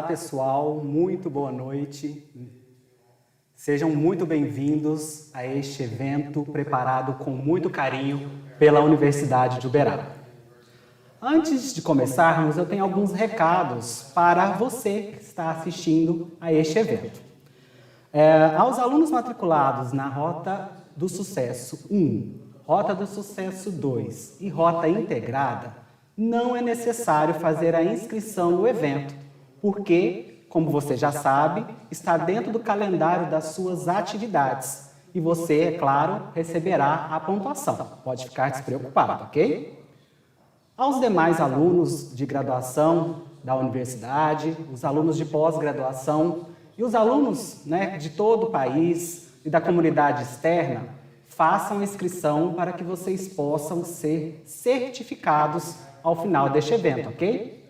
pessoal, muito boa noite. Sejam muito bem-vindos a este evento preparado com muito carinho pela Universidade de Uberaba. Antes de começarmos, eu tenho alguns recados para você que está assistindo a este evento. Aos alunos matriculados na Rota do Sucesso 1, Rota do Sucesso 2 e Rota Integrada, não é necessário fazer a inscrição no evento, porque, como você já sabe, está dentro do calendário das suas atividades e você, é claro, receberá a pontuação. Pode ficar despreocupado, ok? Aos demais alunos de graduação da universidade, os alunos de pós-graduação e os alunos de todo o país e da comunidade externa, façam inscrição para que vocês possam ser certificados ao final deste evento, ok?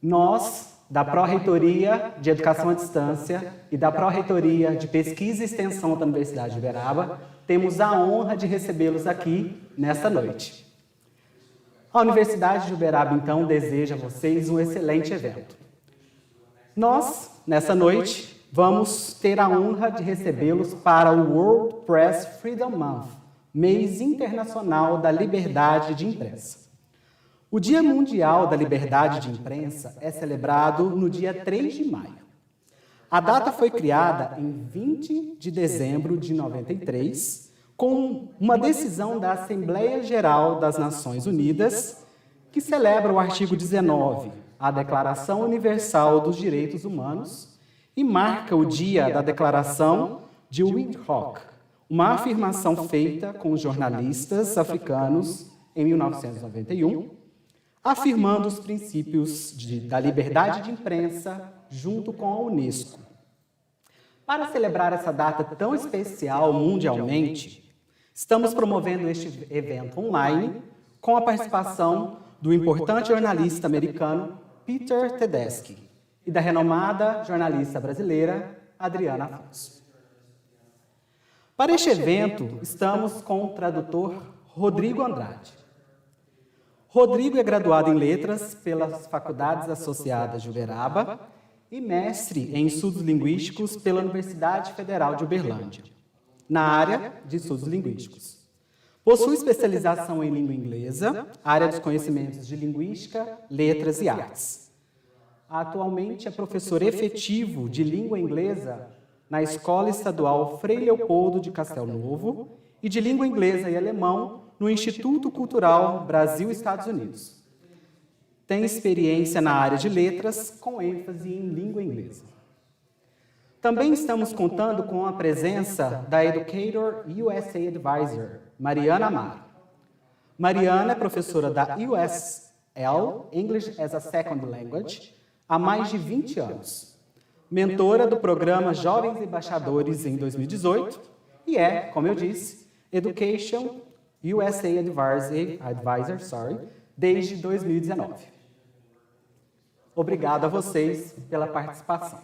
Nós, da Pró-Reitoria de Educação à Distância e da Pró-Reitoria de Pesquisa e Extensão da Universidade de Uberaba, temos a honra de recebê-los aqui nesta noite. A Universidade de Uberaba, então, deseja a vocês um excelente evento. Nós, nessa noite, vamos ter a honra de recebê-los para o World Press Freedom Month, mês internacional da liberdade de imprensa. O Dia Mundial da Liberdade de Imprensa é celebrado no dia 3 de maio. A data foi criada em 20 de dezembro de 93, com uma decisão da Assembleia Geral das Nações Unidas, que celebra o artigo 19, a Declaração Universal dos Direitos Humanos, e marca o dia da Declaração de Windhoek, uma afirmação feita com os jornalistas africanos em 1991, afirmando os princípios da liberdade de imprensa junto com a Unesco. Para celebrar essa data tão especial mundialmente, estamos promovendo este evento online com a participação do importante jornalista americano Peter Tedeschi e da renomada jornalista brasileira Adriana Afonso. Para este evento, estamos com o tradutor Rodrigo Andrade. Rodrigo é graduado em Letras pelas Faculdades Associadas de Uberaba e mestre em Estudos Linguísticos pela Universidade Federal de Uberlândia, na área de Estudos Linguísticos. Possui especialização em Língua Inglesa, área dos conhecimentos de Linguística, Letras e Artes. Atualmente é professor efetivo de Língua Inglesa na Escola Estadual Frei Leopoldo de Castelo Novo e de Língua Inglesa e Alemão no Instituto Cultural Brasil-Estados Unidos. Tem experiência na área de letras, com ênfase em língua inglesa. Também estamos contando com a presença da Educator USA Advisor, Mariana Amaro. Mariana é professora da USL, English as a Second Language, há mais de 20 anos. Mentora do programa Jovens Embaixadores em 2018 e é, como eu disse, Education USA Advisor, desde 2019. Obrigado a vocês pela participação.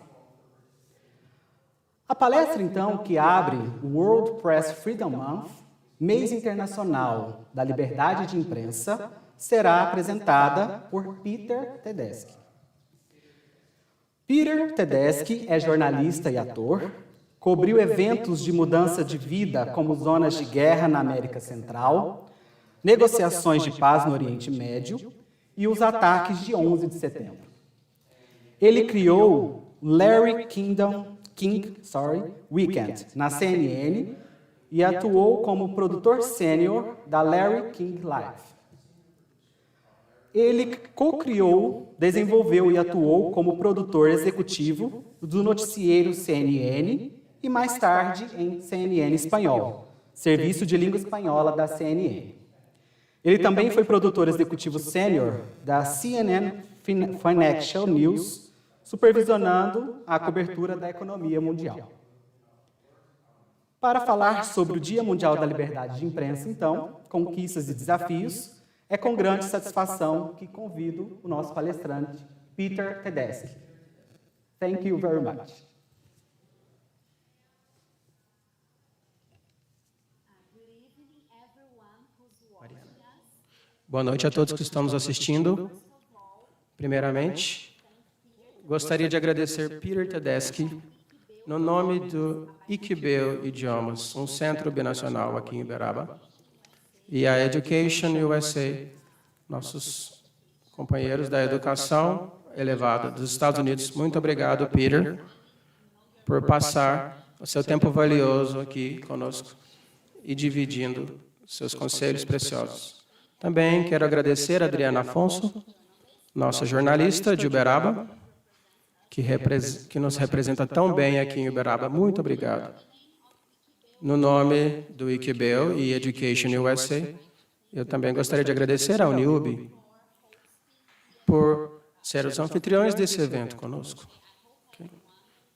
A palestra, então, que abre o World Press Freedom Month, mês internacional da liberdade de imprensa, será apresentada por Peter Tedeschi. Peter Tedeschi é jornalista e ator, cobriu eventos de mudança de vida como zonas de guerra na América Central, negociações de paz no Oriente Médio e os ataques de 11 de setembro. Ele criou Larry King Weekend na CNN e atuou como produtor sênior da Larry King Live. Ele co-criou, desenvolveu e atuou como produtor executivo do noticiero CNN e mais tarde em CNN Espanhol, serviço de língua espanhola da CNN. Ele também foi produtor executivo sênior da CNN Financial News, supervisionando a cobertura da economia mundial. Para falar sobre o Dia Mundial da Liberdade de Imprensa, então, conquistas e desafios, é com grande satisfação que convido o nosso palestrante, Peter Tedeschi. Thank you very much. Boa noite a todos que estamos assistindo. Primeiramente, gostaria de agradecer Peter Tedeschi, no nome do Iqbel Idiomas, um centro binacional aqui em Uberaba, e a Education USA, nossos companheiros da educação elevada dos Estados Unidos. Muito obrigado, Peter, por passar o seu tempo valioso aqui conosco e dividindo seus conselhos preciosos. Também quero agradecer a Adriana Afonso, nossa jornalista de Uberaba, que nos representa tão bem aqui em Uberaba. Muito obrigado. No nome do Iqbel e Education USA, eu também gostaria de agradecer à Uniub por ser os anfitriões desse evento conosco. Okay?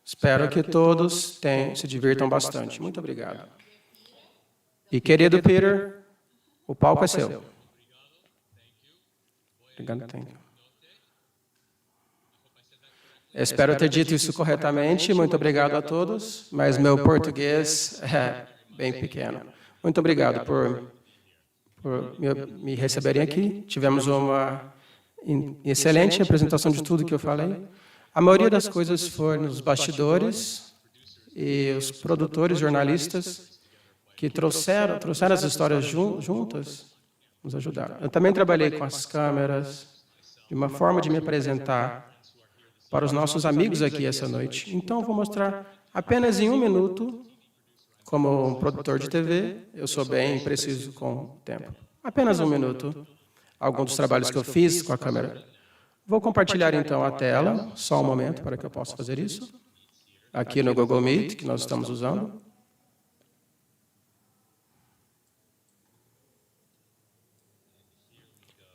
Espero que todos se divirtam bastante. Muito obrigado. E, querido Peter, o palco é seu. Obrigado, espero ter dito isso corretamente. Muito obrigado a todos, mas meu português é bem pequeno. Muito obrigado por me receberem aqui. Tivemos uma excelente apresentação de tudo que eu falei. A maioria das coisas foi nos bastidores e os produtores, jornalistas, que trouxeram as histórias juntas, nos ajudaram. Eu também trabalhei com as câmeras, de uma forma de me apresentar para os nossos amigos aqui essa noite. Então, vou mostrar apenas em 1 minuto, como um produtor de TV, eu sou bem preciso com o tempo. Apenas 1 minuto, alguns dos trabalhos que eu fiz com a câmera. Vou compartilhar, então, a tela, só um momento para que eu possa fazer isso, aqui no Google Meet, que nós estamos usando.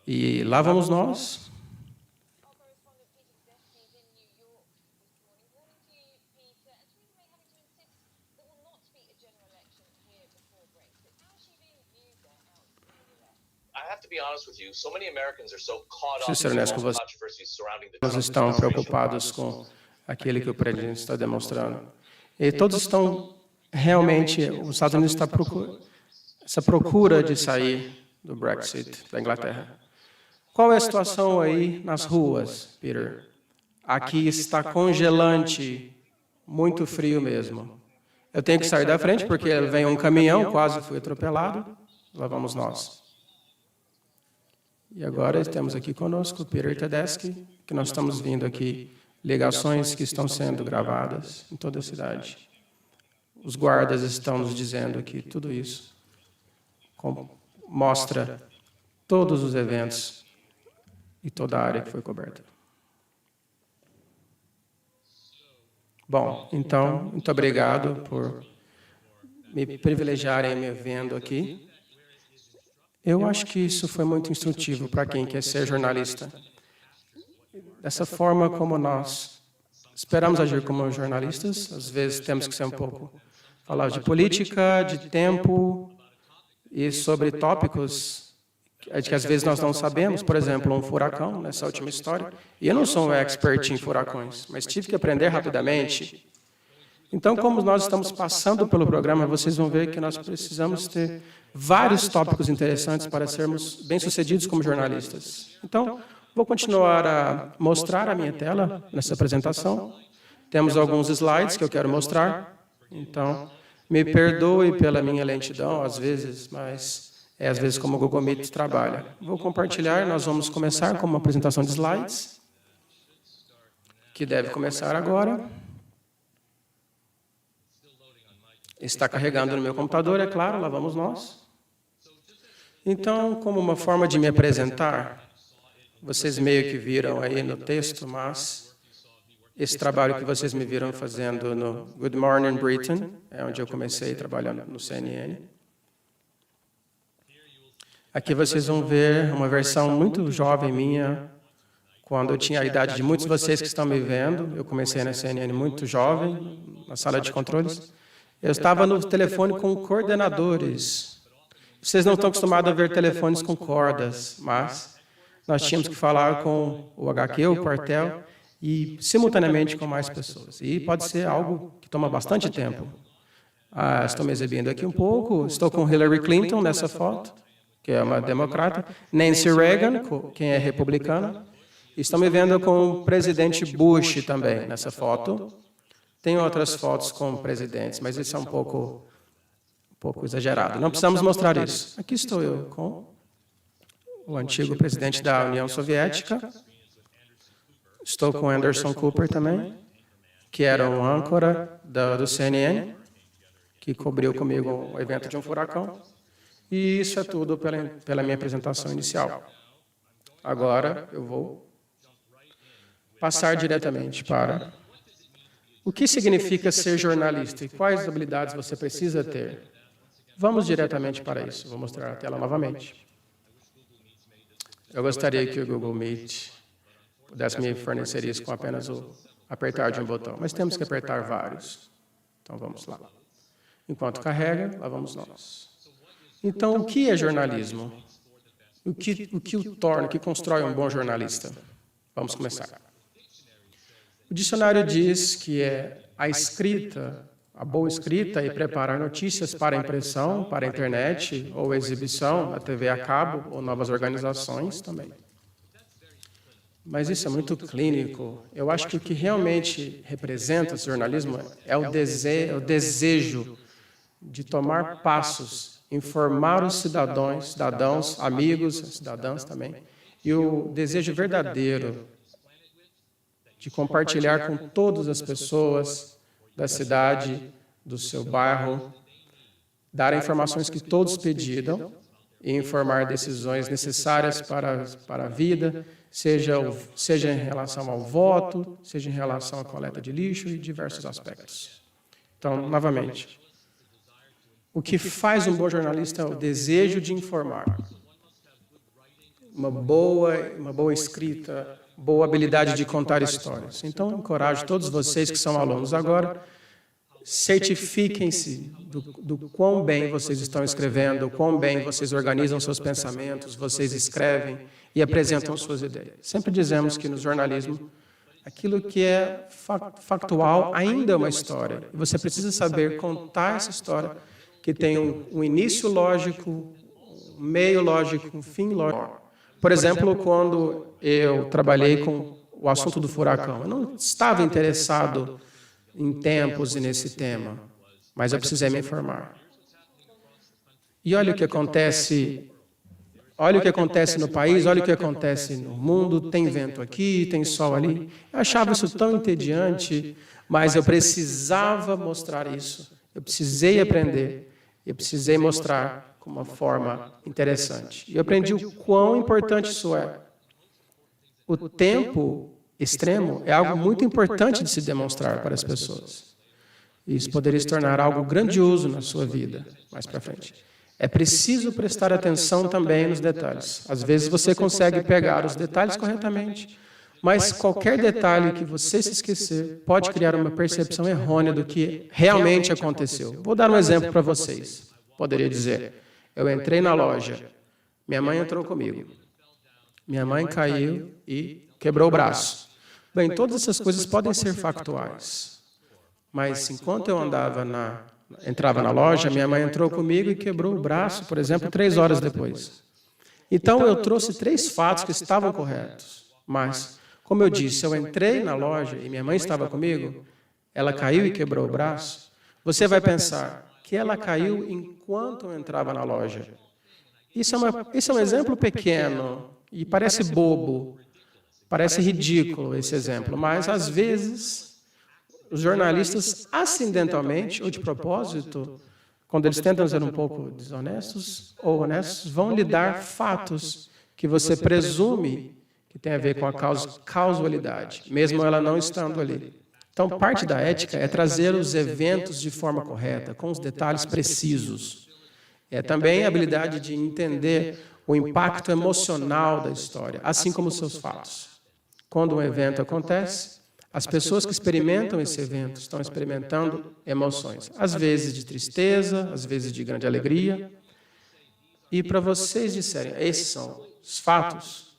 E lá vamos nós. Preciso ser honesto com vocês. Nós estamos preocupados com aquele que o presidente está demonstrando. E todos estão realmente, os Estados Unidos está essa procura de sair do Brexit da Inglaterra. Qual é a situação aí nas ruas, Peter? Aqui está congelante, muito frio mesmo. Eu tenho que sair da frente porque vem um caminhão, quase fui atropelado. Lá vamos nós. E agora temos aqui conosco o Peter Tedeschi, que nós estamos vindo aqui ligações que estão sendo gravadas em toda a cidade. Os guardas estão nos dizendo aqui tudo isso. Mostra todos os eventos e toda a área que foi coberta. Bom, então, muito obrigado por me privilegiarem me vendo aqui. Eu acho que isso foi muito instrutivo para quem quer ser jornalista. Dessa forma como nós esperamos agir como jornalistas, às vezes temos que ser um pouco falar de política, de tempo e sobre tópicos que às vezes nós não sabemos, por exemplo, um furacão, nessa última história. E eu não sou um expert em furacões, mas tive que aprender rapidamente. Então, como nós estamos passando pelo programa, vocês vão ver que nós precisamos ter vários tópicos interessantes para sermos bem-sucedidos como jornalistas. Então, vou continuar a mostrar a minha tela nessa apresentação. Temos alguns slides que eu quero mostrar. Então, me perdoe pela minha lentidão, às vezes, mas é às vezes como o Google Meet trabalha. Vou compartilhar, nós vamos começar com uma apresentação de slides, que deve começar agora. Está carregando no meu computador, é claro, lá vamos nós. Então, como uma forma de me apresentar, vocês meio que viram aí no texto, mas esse trabalho que vocês me viram fazendo no Good Morning Britain, é onde eu comecei trabalhando no CNN. Aqui vocês vão ver uma versão muito jovem minha, quando eu tinha a idade de muitos de vocês que estão me vendo. Eu comecei na CNN muito jovem, na sala de controles. Eu estava no telefone com coordenadores. Vocês não estão acostumados a ver telefones com cordas, mas nós tínhamos que falar com o HQ, o quartel, e simultaneamente com mais pessoas. E pode ser algo que toma bastante tempo. Estou me exibindo aqui um pouco. Estou com Hillary Clinton nessa foto, que é uma democrata. Nancy Reagan, quem é republicana. Estão me vendo com o presidente Bush também nessa foto. Tem outras fotos com presidentes, mas isso é um pouco exagerado. Não precisamos mostrar isso. Aqui estou eu com o antigo presidente da União Soviética. Estou com Anderson Cooper também, que era um âncora do CNN, que cobriu comigo o evento de um furacão. E isso é tudo pela minha apresentação inicial. Agora eu vou passar diretamente para o que significa ser jornalista e quais habilidades você precisa ter. Vamos diretamente para isso. Vou mostrar a tela novamente. Eu gostaria que o Google Meet pudesse me fornecer isso com apenas o apertar de um botão, mas temos que apertar vários. Então vamos lá. Enquanto carrega, lá vamos nós. Então, o que é jornalismo? O que o torna, o que constrói um bom jornalista? Vamos começar. O dicionário diz que é a escrita, a boa escrita e preparar notícias para impressão, para a internet ou exibição, a TV a cabo ou novas organizações também. Mas isso é muito clínico. Eu acho que o que realmente representa esse jornalismo é o desejo de tomar passos, informar os cidadãos, amigos, cidadãs também, e o desejo verdadeiro de compartilhar com todas as pessoas da cidade, do seu bairro, dar informações que todos pediram e informar decisões necessárias para a vida, seja em relação ao voto, seja em relação à coleta de lixo e diversos aspectos. Então, novamente, o que faz um bom jornalista é o desejo de informar. Uma boa escrita, boa habilidade de contar histórias. Então, encorajo todos vocês que são alunos agora, certifiquem-se do quão bem vocês estão escrevendo, quão bem vocês organizam seus pensamentos, vocês escrevem e apresentam suas ideias. Sempre dizemos que no jornalismo, aquilo que é factual ainda é uma história. E você precisa saber contar essa história que tem um início lógico, um meio lógico, um fim lógico. Por exemplo, quando eu trabalhei com o assunto do furacão, eu não estava interessado em tempos e nesse tema, mas eu precisei me informar. E olha o que acontece, no país, olha o que acontece no mundo, tem vento aqui, tem sol ali. Eu achava isso tão entediante, mas eu precisava mostrar isso. Eu precisei aprender, eu precisei mostrar com uma forma interessante. E eu aprendi o quão importante isso é. O tempo extremo é algo muito importante de se demonstrar para as pessoas. Isso poderia se tornar algo grandioso na sua vida, mais para frente. É preciso prestar atenção também nos detalhes. Às vezes você consegue pegar os detalhes corretamente, mas qualquer detalhe que você se esquecer pode criar uma percepção errônea do que realmente aconteceu. Vou dar um exemplo para vocês. Poderia dizer, eu entrei na loja, minha mãe entrou comigo. Minha mãe caiu e quebrou o braço. Bem, todas essas coisas podem ser factuais, mas enquanto eu entrava na loja, minha mãe entrou comigo e quebrou o braço, por exemplo, 3 horas depois. Então, eu trouxe 3 fatos que estavam corretos, mas, como eu disse, eu entrei na loja e minha mãe estava comigo, ela caiu e quebrou o braço, você vai pensar que ela caiu enquanto eu entrava na loja. Isso é um exemplo pequeno e parece bobo, parece ridículo esse exemplo, mas, às vezes, os jornalistas, acidentalmente ou de propósito, quando eles tentam ser um pouco desonestos ou honestos, vão lhe dar fatos que você presume que tem a ver com a causalidade, mesmo ela não estando ali. Então, parte da ética é trazer os eventos de forma correta, com os detalhes precisos. É também a habilidade de entender o impacto emocional da história, assim como os seus fatos. Quando um evento acontece, as pessoas que experimentam esse evento estão experimentando emoções, às vezes de tristeza, às vezes de grande alegria. E para vocês disserem, esses são os fatos,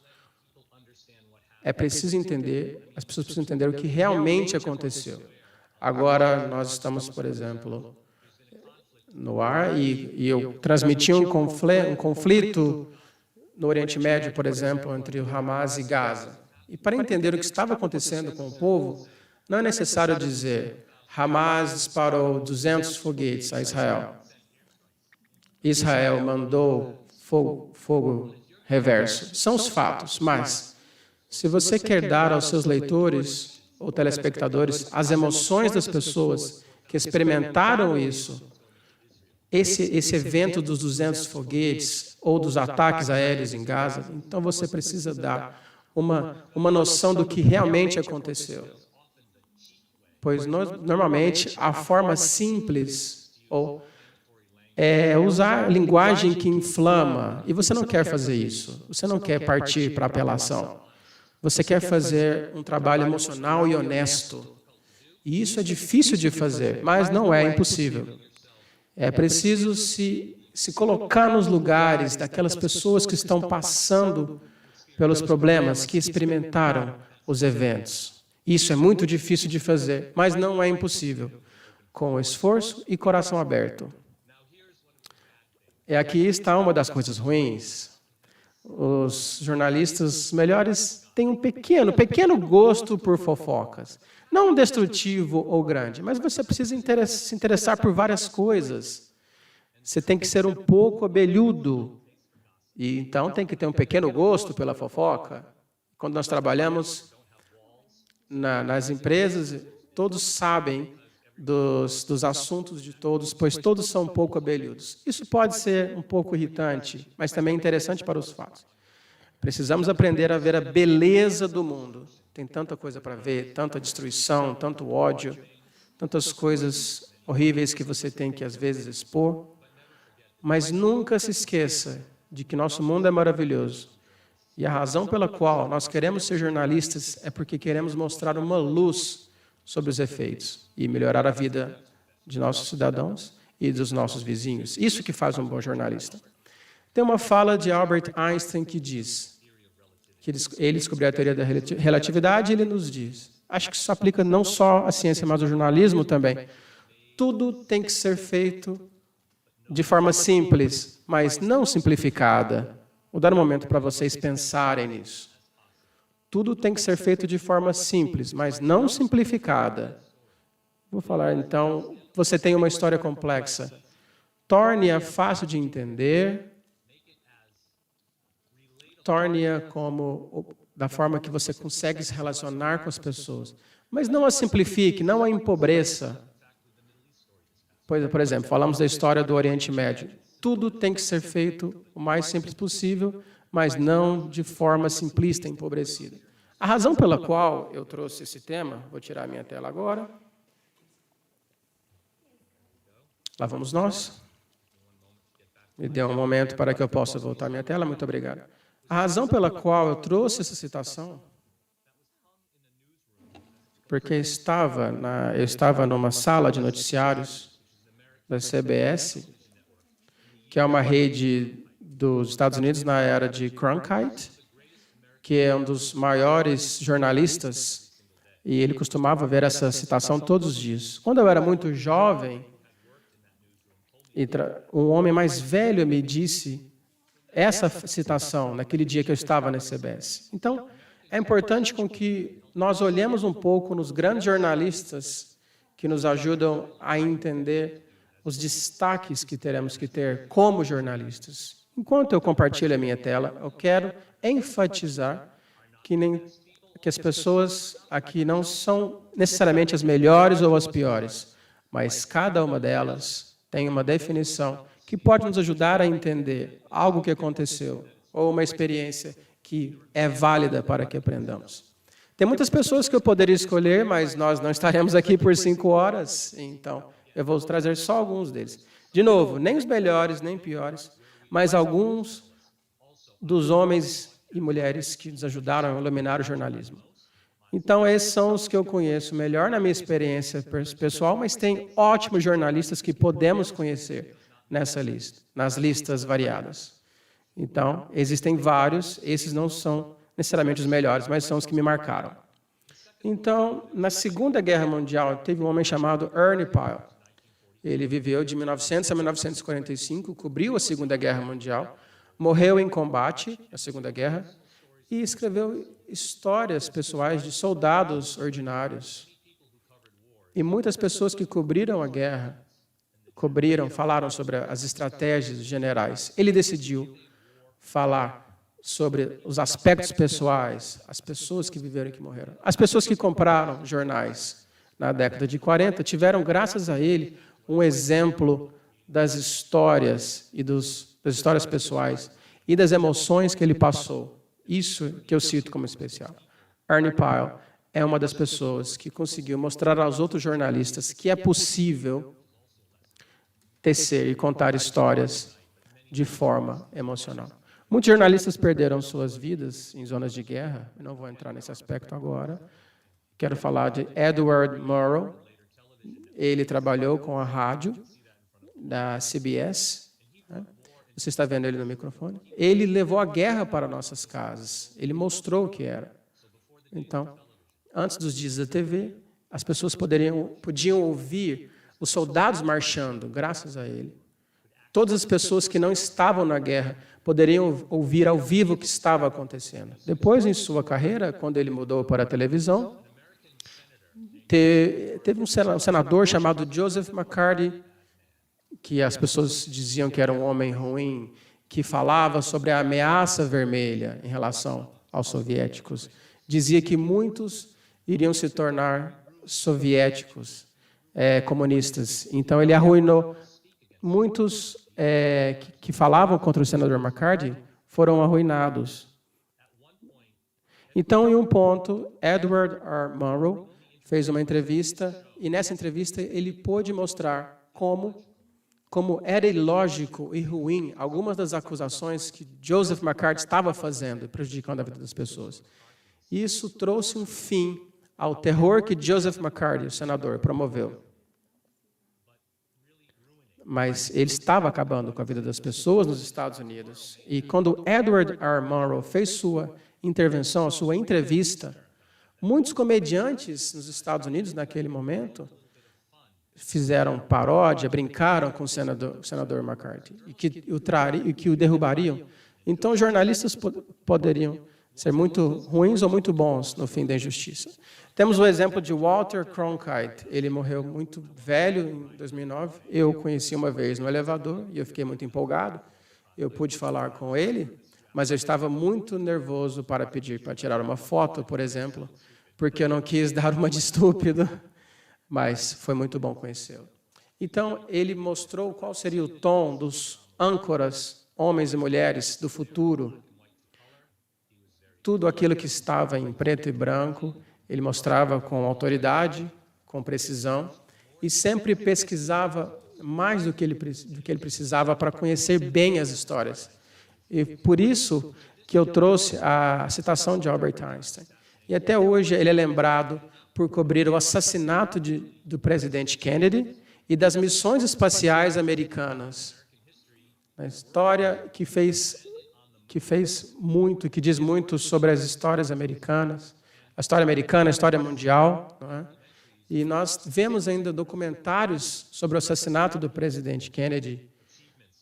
é preciso entender, as pessoas precisam entender o que realmente aconteceu. Agora, nós estamos, por exemplo, no ar e eu transmiti um conflito no Oriente Médio, por exemplo, entre o Hamas e Gaza. E para entender o que estava acontecendo com o povo, não é necessário dizer Hamas disparou 200 foguetes a Israel. Israel mandou fogo reverso. São os fatos, mas se você quer dar aos seus leitores ou telespectadores as emoções das pessoas que experimentaram isso, esse evento dos 200 foguetes ou dos ataques aéreos em Gaza, então você precisa dar uma noção do que realmente aconteceu. Pois normalmente a forma simples é usar linguagem que inflama, e você não quer fazer isso. Você não quer partir para apelação. Você quer fazer um trabalho emocional e honesto. E isso é difícil de fazer, mas não é impossível. É preciso se colocar nos lugares daquelas pessoas que estão passando pelos problemas, que experimentaram os eventos. Isso é muito difícil de fazer, mas não é impossível, com esforço e coração aberto. E aqui está uma das coisas ruins. Os jornalistas melhores têm um pequeno gosto por fofocas. Não destrutivo ou grande, mas você precisa se interessar por várias coisas. Você tem que ser um pouco abelhudo. E então tem que ter um pequeno gosto pela fofoca. Quando nós trabalhamos nas empresas, todos sabem dos assuntos de todos, pois todos são um pouco abelhudos. Isso pode ser um pouco irritante, mas também interessante para os fatos. Precisamos aprender a ver a beleza do mundo. Tem tanta coisa para ver, tanta destruição, tanto ódio, tantas coisas horríveis que você tem que, às vezes, expor. Mas nunca se esqueça de que nosso mundo é maravilhoso. E a razão pela qual nós queremos ser jornalistas é porque queremos mostrar uma luz sobre os efeitos e melhorar a vida de nossos cidadãos e dos nossos vizinhos. Isso que faz um bom jornalista. Tem uma fala de Albert Einstein que diz que ele descobriu a teoria da relatividade e ele nos diz, acho que isso aplica não só à ciência, mas ao jornalismo também. Tudo tem que ser feito de forma simples, mas não simplificada. Vou dar um momento para vocês pensarem nisso. Tudo tem que ser feito de forma simples, mas não simplificada. Vou falar, então, você tem uma história complexa. Torne-a fácil de entender, torne-a da forma que você consegue se relacionar com as pessoas. Mas não a simplifique, não a empobreça. Por exemplo, falamos da história do Oriente Médio. Tudo tem que ser feito o mais simples possível, mas não de forma simplista e empobrecida. A razão pela qual eu trouxe esse tema, vou tirar a minha tela agora. Lá vamos nós. Me dê um momento para que eu possa voltar à minha tela, muito obrigado. A razão pela qual eu trouxe essa citação, porque eu estava numa sala de noticiários da CBS, que é uma rede dos Estados Unidos na era de Cronkite, que é um dos maiores jornalistas, e ele costumava ver essa citação todos os dias. Quando eu era muito jovem, um homem mais velho me disse essa citação naquele dia que eu estava na CBS. Então, é importante com que nós olhemos um pouco nos grandes jornalistas que nos ajudam a entender os destaques que teremos que ter como jornalistas. Enquanto eu compartilho a minha tela, eu quero enfatizar que as pessoas aqui não são necessariamente as melhores ou as piores, mas cada uma delas tem uma definição que pode nos ajudar a entender algo que aconteceu ou uma experiência que é válida para que aprendamos. Tem muitas pessoas que eu poderia escolher, mas nós não estaremos aqui por 5 horas, então eu vou trazer só alguns deles. De novo, nem os melhores, nem piores, mas alguns dos homens e mulheres que nos ajudaram a iluminar o jornalismo. Então, esses são os que eu conheço melhor na minha experiência pessoal, mas tem ótimos jornalistas que podemos conhecer nessa lista, nas listas variadas. Então, existem vários, esses não são necessariamente os melhores, mas são os que me marcaram. Então, na Segunda Guerra Mundial, teve um homem chamado Ernie Pyle. Ele viveu de 1900 a 1945, cobriu a Segunda Guerra Mundial, morreu em combate na Segunda Guerra e escreveu histórias pessoais de soldados ordinários. E muitas pessoas que cobriram a guerra, falaram sobre as estratégias generais. Ele decidiu falar sobre os aspectos pessoais, as pessoas que viveram e que morreram. As pessoas que compraram jornais na década de 40 tiveram, graças a ele, um exemplo das histórias e das histórias pessoais e das emoções que ele passou. Isso que eu cito como especial. Ernie Pyle é uma das pessoas que conseguiu mostrar aos outros jornalistas que é possível tecer e contar histórias de forma emocional. Muitos jornalistas perderam suas vidas em zonas de guerra. Eu não vou entrar nesse aspecto agora. Quero falar de Edward Murrow. Ele trabalhou com a rádio da CBS. Você está vendo ele no microfone? Ele levou a guerra para nossas casas. Ele mostrou o que era. Então, antes dos dias da TV, as pessoas podiam ouvir os soldados marchando, graças a ele. Todas as pessoas que não estavam na guerra poderiam ouvir ao vivo o que estava acontecendo. Depois, em sua carreira, quando ele mudou para a televisão, teve um senador chamado Joseph McCarthy, que as pessoas diziam que era um homem ruim, que falava sobre a ameaça vermelha em relação aos soviéticos. Dizia que muitos iriam se tornar soviéticos, comunistas. Então, ele arruinou. Muitos que falavam contra o senador McCarthy foram arruinados. Então, em um ponto, Edward R. Murrow fez uma entrevista, e nessa entrevista ele pôde mostrar como era ilógico e ruim algumas das acusações que Joseph McCarthy estava fazendo e prejudicando a vida das pessoas. Isso trouxe um fim ao terror que Joseph McCarthy, o senador, promoveu. Mas ele estava acabando com a vida das pessoas nos Estados Unidos. E quando Edward R. Murrow fez sua intervenção, sua entrevista, muitos comediantes nos Estados Unidos, naquele momento, fizeram paródia, brincaram com o senador McCarthy e que o derrubariam. Então, os jornalistas poderiam ser muito ruins ou muito bons no fim da injustiça. Temos o exemplo de Walter Cronkite. Ele morreu muito velho em 2009. Eu o conheci uma vez no elevador e eu fiquei muito empolgado. Eu pude falar com ele, mas eu estava muito nervoso para pedir para tirar uma foto, por exemplo, porque eu não quis dar uma de estúpido, mas foi muito bom conhecê-lo. Então, ele mostrou qual seria o tom dos âncoras, homens e mulheres do futuro. Tudo aquilo que estava em preto e branco, ele mostrava com autoridade, com precisão, e sempre pesquisava mais do que ele precisava para conhecer bem as histórias. E por isso que eu trouxe a citação de Albert Einstein. E até hoje ele é lembrado por cobrir o assassinato do presidente Kennedy e das missões espaciais americanas. A história que fez muito, que diz muito sobre as histórias americanas, a história americana, a história mundial, não é? E nós vemos ainda documentários sobre o assassinato do presidente Kennedy,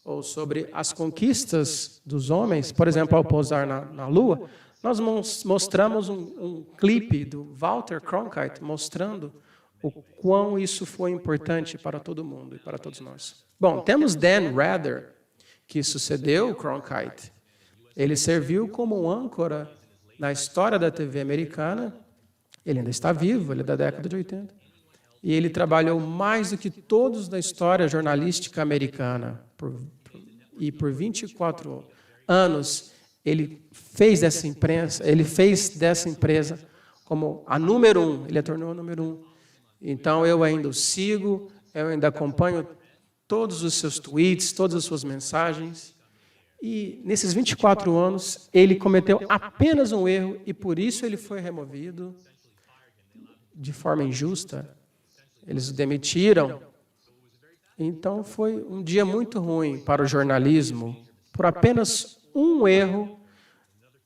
ou sobre as conquistas dos homens, por exemplo, ao pousar na Lua. Nós mostramos um clipe do Walter Cronkite mostrando o quão isso foi importante para todo mundo e para todos nós. Bom, temos Dan Rather, que sucedeu Cronkite. Ele serviu como um âncora na história da TV americana. Ele ainda está vivo, ele é da década de 80. E ele trabalhou mais do que todos da história jornalística americana. Por 24 anos, ele fez dessa empresa como a número 1. Ele a tornou a número 1. Então, eu ainda o sigo, eu ainda acompanho todos os seus tweets, todas as suas mensagens. E, nesses 24 anos, ele cometeu apenas um erro e, por isso, ele foi removido de forma injusta. Eles o demitiram. Então, foi um dia muito ruim para o jornalismo. Por apenas um erro,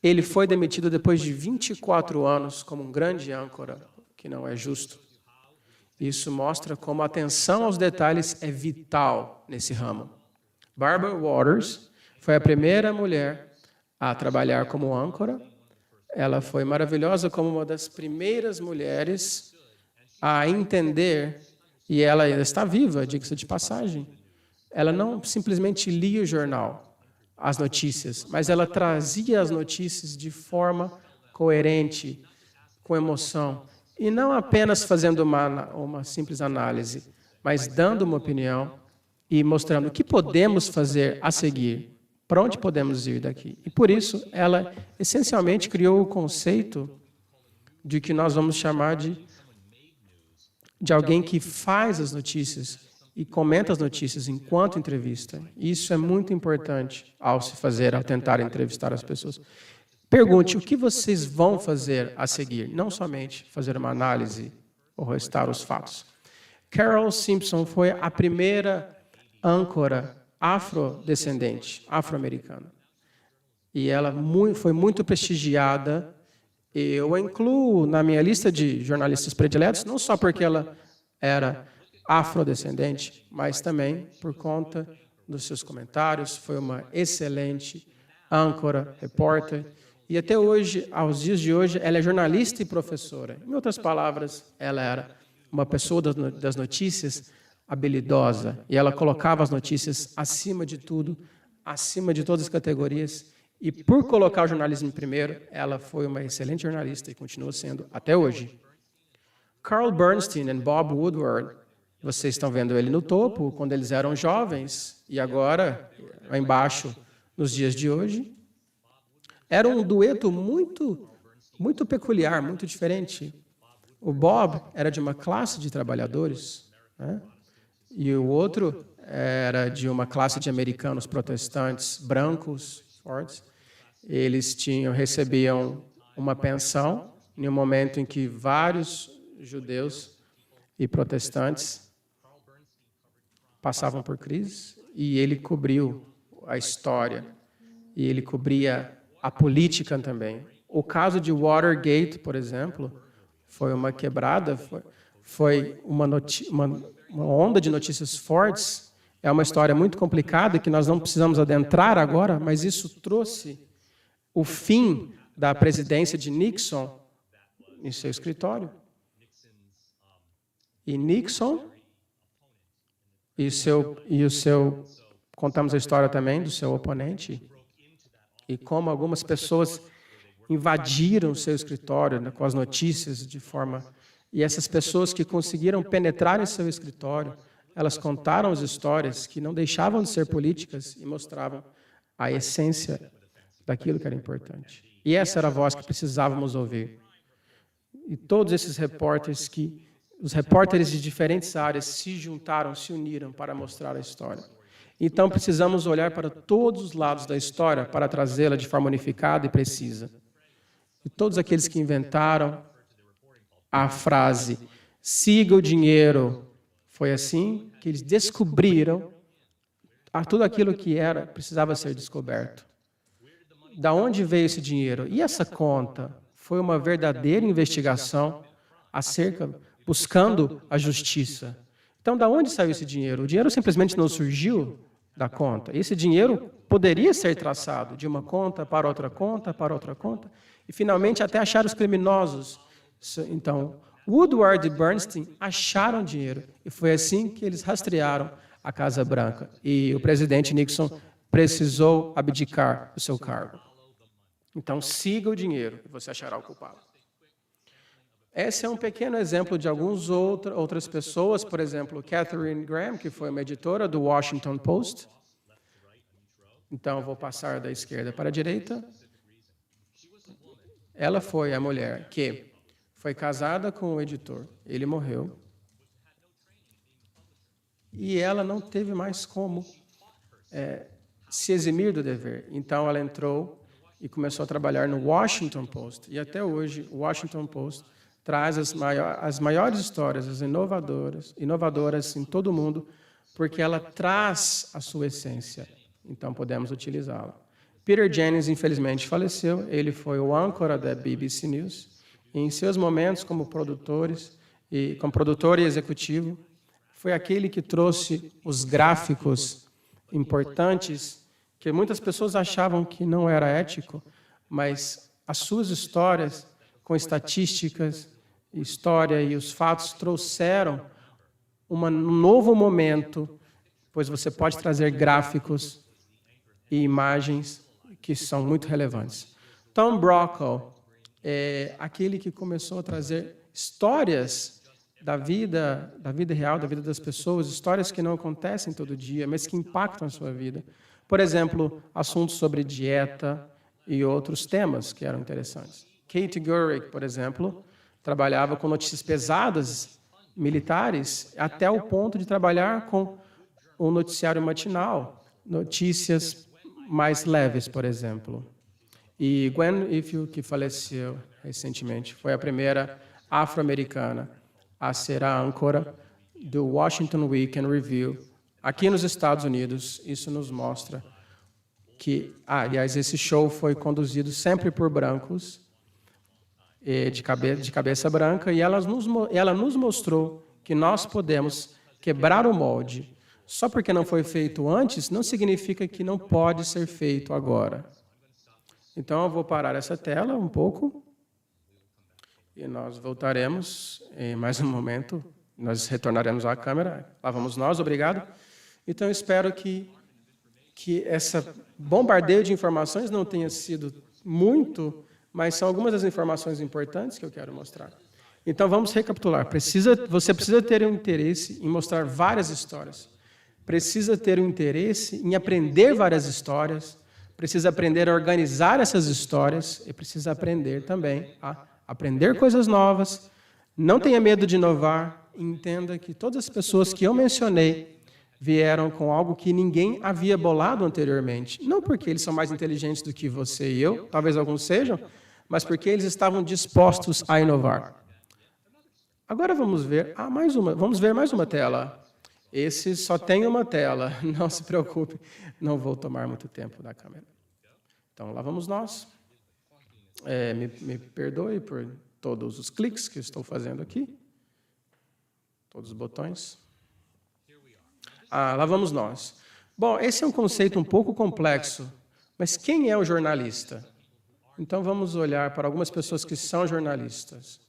ele foi demitido depois de 24 anos como um grande âncora, que não é justo. Isso mostra como a atenção aos detalhes é vital nesse ramo. Barbara Waters foi a primeira mulher a trabalhar como âncora Ela foi maravilhosa como uma das primeiras mulheres a entender, e ela ainda está viva, diga-se de passagem. Ela não simplesmente lia o jornal, as notícias, mas ela trazia as notícias de forma coerente, com emoção, e não apenas fazendo uma simples análise, mas dando uma opinião e mostrando o que podemos fazer a seguir, para onde podemos ir daqui. E por isso, ela essencialmente criou o conceito de que nós vamos chamar de alguém que faz as notícias e comenta as notícias enquanto entrevista. Isso é muito importante ao se fazer, ao tentar entrevistar as pessoas. Pergunte o que vocês vão fazer a seguir, não somente fazer uma análise ou restar os fatos. Carol Simpson foi a primeira âncora afrodescendente, afro-americana. E ela foi muito prestigiada. Eu a incluo na minha lista de jornalistas prediletos, não só porque ela era afrodescendente, mas também por conta dos seus comentários. Foi uma excelente âncora, repórter. E até hoje, aos dias de hoje, ela é jornalista e professora. Em outras palavras, ela era uma pessoa das notícias habilidosa. E ela colocava as notícias acima de tudo, acima de todas as categorias. E por colocar o jornalismo em primeiro, ela foi uma excelente jornalista e continua sendo até hoje. Carl Bernstein e Bob Woodward, vocês estão vendo ele no topo, quando eles eram jovens, e agora, lá embaixo, nos dias de hoje. Era um dueto muito peculiar, muito diferente. O Bob era de uma classe de trabalhadores, né? E o outro era de uma classe de americanos protestantes, brancos, fortes. Eles recebiam uma pensão em um momento em que vários judeus e protestantes passavam por crise, e ele cobriu a história, e ele cobria a política também. O caso de Watergate, por exemplo, foi uma quebrada, foi uma onda de notícias fortes. É uma história muito complicada que nós não precisamos adentrar agora, mas isso trouxe o fim da presidência de Nixon em seu escritório. E Nixon contamos a história também do seu oponente, e como algumas pessoas invadiram o seu escritório, né, com as notícias de forma... E essas pessoas que conseguiram penetrar em seu escritório, elas contaram as histórias que não deixavam de ser políticas e mostravam a essência daquilo que era importante. E essa era a voz que precisávamos ouvir. E todos esses repórteres os repórteres de diferentes áreas se juntaram, se uniram para mostrar a história. Então, precisamos olhar para todos os lados da história para trazê-la de forma unificada e precisa. E todos aqueles que inventaram a frase "siga o dinheiro", foi assim que eles descobriram tudo aquilo que precisava ser descoberto. Da onde veio esse dinheiro? E essa conta? Foi uma verdadeira investigação buscando a justiça. Então, da onde saiu esse dinheiro? O dinheiro simplesmente não surgiu da conta. Esse dinheiro poderia ser traçado de uma conta para outra conta, para outra conta, e finalmente até achar os criminosos. Então, Woodward e Bernstein acharam dinheiro, e foi assim que eles rastrearam a Casa Branca. E o presidente Nixon precisou abdicar do seu cargo. Então, siga o dinheiro e você achará o culpado. Esse é um pequeno exemplo de outras pessoas, por exemplo, Katharine Graham, que foi uma editora do Washington Post. Então, vou passar da esquerda para a direita. Ela foi a mulher que foi casada com o editor. Ele morreu. E ela não teve mais como se eximir do dever. Então, ela entrou e começou a trabalhar no Washington Post. E até hoje, o Washington Post traz as maiores histórias, as inovadoras em todo o mundo, porque ela traz a sua essência. Então, podemos utilizá-la. Peter Jennings, infelizmente, faleceu. Ele foi o âncora da BBC News. E, em seus momentos como produtor e executivo, foi aquele que trouxe os gráficos importantes que muitas pessoas achavam que não era ético, mas as suas histórias com estatísticas, história e os fatos trouxeram um novo momento, pois você pode trazer gráficos e imagens que são muito relevantes. Tom Brokaw é aquele que começou a trazer histórias da vida real, da vida das pessoas, histórias que não acontecem todo dia, mas que impactam a sua vida. Por exemplo, assuntos sobre dieta e outros temas que eram interessantes. Kate Gurrick, por exemplo, trabalhava com notícias pesadas, militares, até o ponto de trabalhar com o noticiário matinal, notícias mais leves, por exemplo. E Gwen Ifill, que faleceu recentemente, foi a primeira afro-americana a ser a âncora do Washington Weekend Review. Aqui nos Estados Unidos, isso nos mostra que, aliás, esse show foi conduzido sempre por brancos, de cabeça branca, e ela nos mostrou que nós podemos quebrar o molde. Só porque não foi feito antes, não significa que não pode ser feito agora. Então, eu vou parar essa tela um pouco e nós voltaremos em mais um momento. Nós retornaremos à câmera. Lá vamos nós, obrigado. Então, eu espero que esse bombardeio de informações não tenha sido muito, mas são algumas das informações importantes que eu quero mostrar. Então, vamos recapitular. Você precisa ter um interesse em mostrar várias histórias. Precisa ter um interesse em aprender várias histórias. Precisa aprender a organizar essas histórias e precisa aprender também a aprender coisas novas. Não tenha medo de inovar. Entenda que todas as pessoas que eu mencionei vieram com algo que ninguém havia bolado anteriormente. Não porque eles são mais inteligentes do que você e eu, talvez alguns sejam, mas porque eles estavam dispostos a inovar. Agora vamos ver mais uma tela. Esse só tem uma tela, não se preocupe, não vou tomar muito tempo da câmera. Então, lá vamos nós. Me perdoe por todos os cliques que estou fazendo aqui. Todos os botões. Lá vamos nós. Bom, esse é um conceito um pouco complexo, mas quem é o jornalista? Então, vamos olhar para algumas pessoas que são jornalistas.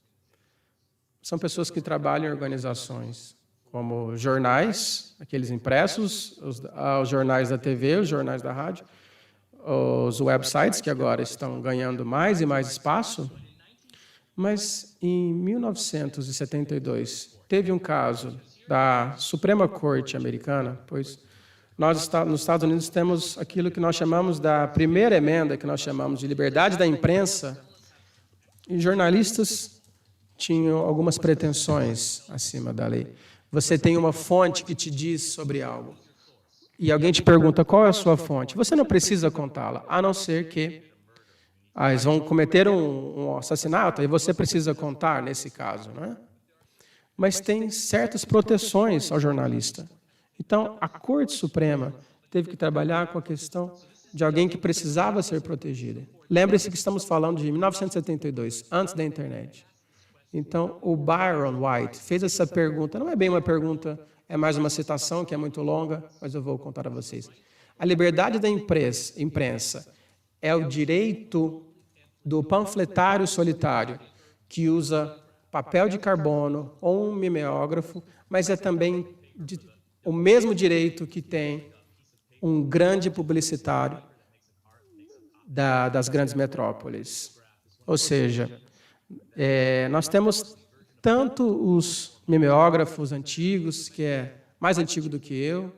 São pessoas que trabalham em organizações como jornais, aqueles impressos, os jornais da TV, os jornais da rádio, os websites, que agora estão ganhando mais e mais espaço. Mas, em 1972, teve um caso da Suprema Corte americana, pois nós, nos Estados Unidos, temos aquilo que nós chamamos da primeira emenda, que nós chamamos de liberdade da imprensa, e jornalistas tinham algumas pretensões acima da lei. Você tem uma fonte que te diz sobre algo, e alguém te pergunta qual é a sua fonte. Você não precisa contá-la, a não ser que eles vão cometer um assassinato, e você precisa contar nesse caso, não é? Mas tem certas proteções ao jornalista. Então, a Corte Suprema teve que trabalhar com a questão de alguém que precisava ser protegida. Lembre-se que estamos falando de 1972, antes da internet. Então, o Byron White fez essa pergunta. Não é bem uma pergunta, é mais uma citação que é muito longa, mas eu vou contar a vocês. A liberdade da imprensa é o direito do panfletário solitário, que usa papel de carbono ou um mimeógrafo, mas é também o mesmo direito que tem um grande publicitário das grandes metrópoles. Ou seja, nós temos tanto os mimeógrafos antigos, que é mais antigo do que eu,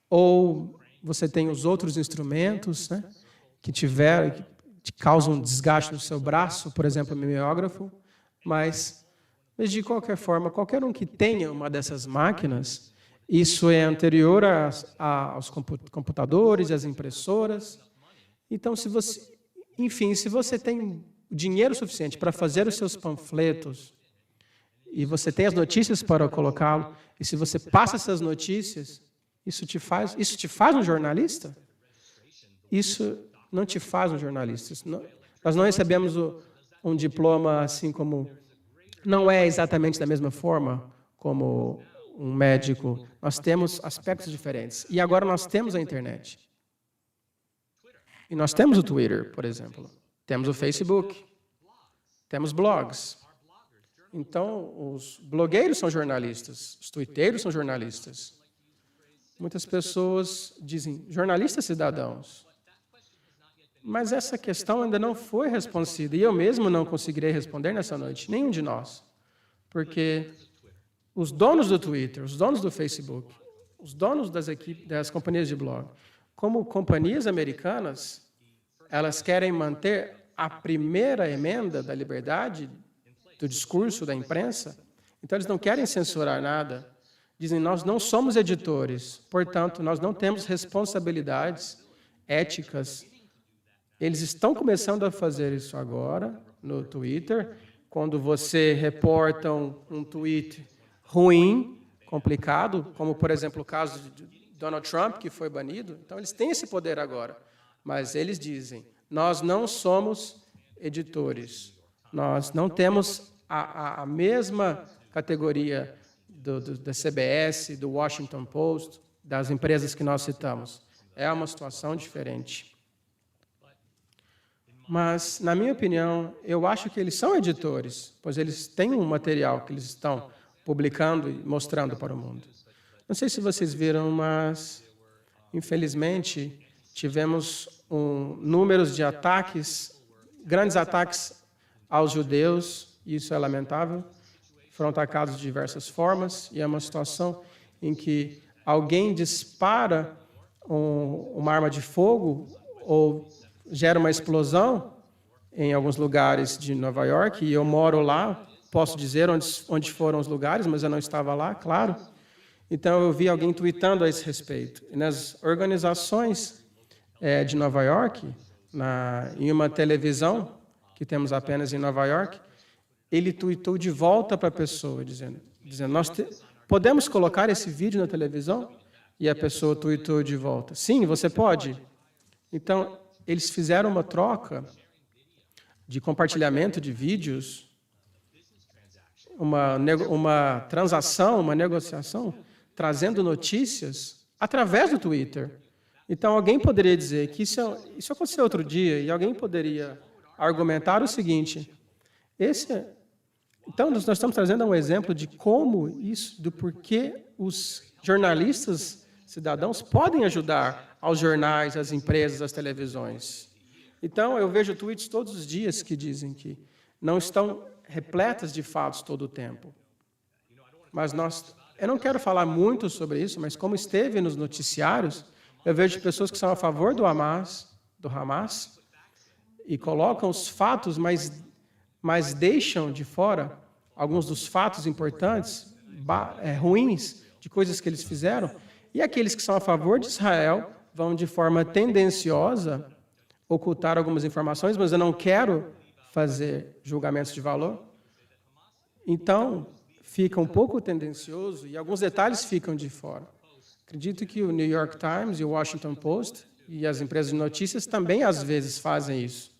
ou você tem os outros instrumentos, né, que causam desgaste no seu braço, por exemplo, o mimeógrafo, mas de qualquer forma, qualquer um que tenha uma dessas máquinas, isso é anterior aos computadores e às impressoras. Então, se você tem dinheiro suficiente para fazer os seus panfletos e você tem as notícias para colocá-lo, e se você passa essas notícias, isso te faz um jornalista? Isso não te faz um jornalista. Nós não recebemos um diploma assim como... Não é exatamente da mesma forma como um médico. Nós temos aspectos diferentes. E agora nós temos a internet. E nós temos o Twitter, por exemplo. Temos o Facebook, temos blogs. Então, os blogueiros são jornalistas, os tuiteiros são jornalistas. Muitas pessoas dizem, jornalistas cidadãos. Mas essa questão ainda não foi respondida, e eu mesmo não conseguirei responder nessa noite, nenhum de nós. Porque os donos do Twitter, os donos do Facebook, os donos das companhias de blog, como companhias americanas, elas querem manter a primeira emenda da liberdade do discurso da imprensa, então eles não querem censurar nada. Dizem, nós não somos editores, portanto, nós não temos responsabilidades éticas. Eles estão começando a fazer isso agora, no Twitter, quando você reporta um tweet ruim, complicado, como, por exemplo, o caso de Donald Trump, que foi banido. Então, eles têm esse poder agora. Mas eles dizem, nós não somos editores. Nós não temos a mesma categoria da CBS, do Washington Post, das empresas que nós citamos. É uma situação diferente. Mas, na minha opinião, eu acho que eles são editores, pois eles têm um material que eles estão publicando e mostrando para o mundo. Não sei se vocês viram, mas, infelizmente, tivemos números de ataques, grandes ataques aos judeus, e isso é lamentável. Foram atacados de diversas formas, e é uma situação em que alguém dispara uma arma de fogo ou gera uma explosão em alguns lugares de Nova York, e eu moro lá, posso dizer onde foram os lugares, mas eu não estava lá, claro. Então, eu vi alguém tweetando a esse respeito. E nas organizações de Nova York, em uma televisão que temos apenas em Nova York, ele tweetou de volta para a pessoa, dizendo nós podemos colocar esse vídeo na televisão? E a pessoa tweetou de volta, sim, você pode. Então, eles fizeram uma troca de compartilhamento de vídeos, uma transação, uma negociação, trazendo notícias através do Twitter. Então, alguém poderia dizer que isso aconteceu outro dia, e alguém poderia argumentar o seguinte, então, nós estamos trazendo um exemplo de como do porquê os jornalistas cidadãos podem ajudar aos jornais, às empresas, às televisões. Então, eu vejo tweets todos os dias que dizem que não estão repletas de fatos todo o tempo. Mas eu não quero falar muito sobre isso, mas como esteve nos noticiários, eu vejo pessoas que são a favor do Hamas, e colocam os fatos, mas deixam de fora alguns dos fatos importantes, ruins, de coisas que eles fizeram, e aqueles que são a favor de Israel vão, de forma tendenciosa, ocultar algumas informações, mas eu não quero fazer julgamentos de valor. Então, fica um pouco tendencioso e alguns detalhes ficam de fora. Acredito que o New York Times e o Washington Post e as empresas de notícias também, às vezes, fazem isso.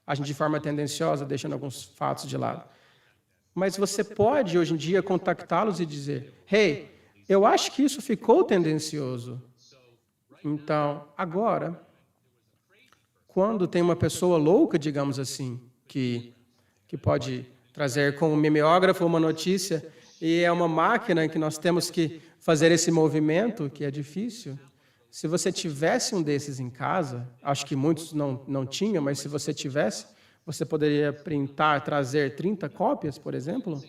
Agem de forma tendenciosa, deixando alguns fatos de lado. Mas você pode, hoje em dia, contactá-los e dizer, hey, eu acho que isso ficou tendencioso. Então, agora, quando tem uma pessoa louca, digamos assim, que pode trazer com um mimeógrafo uma notícia, e é uma máquina em que nós temos que fazer esse movimento, que é difícil. Se você tivesse um desses em casa, acho que muitos não tinham, mas se você tivesse, você poderia printar, trazer 30 cópias, por exemplo,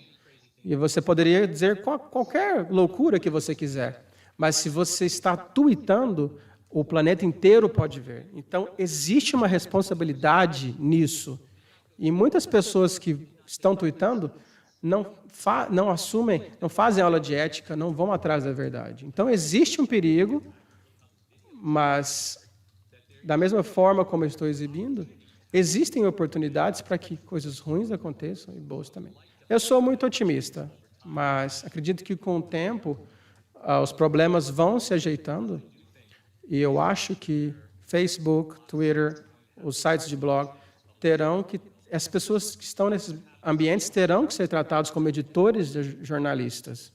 e você poderia dizer qualquer loucura que você quiser. Mas se você está tweetando, o planeta inteiro pode ver. Então, existe uma responsabilidade nisso. E muitas pessoas que estão tweetando não assumem, não fazem aula de ética, não vão atrás da verdade. Então, existe um perigo, mas, da mesma forma como eu estou exibindo, existem oportunidades para que coisas ruins aconteçam e boas também. Eu sou muito otimista, mas acredito que, com o tempo, os problemas vão se ajeitando, e eu acho que Facebook, Twitter, os sites de blog, as pessoas que estão nesses ambientes terão que ser tratados como editores de jornalistas,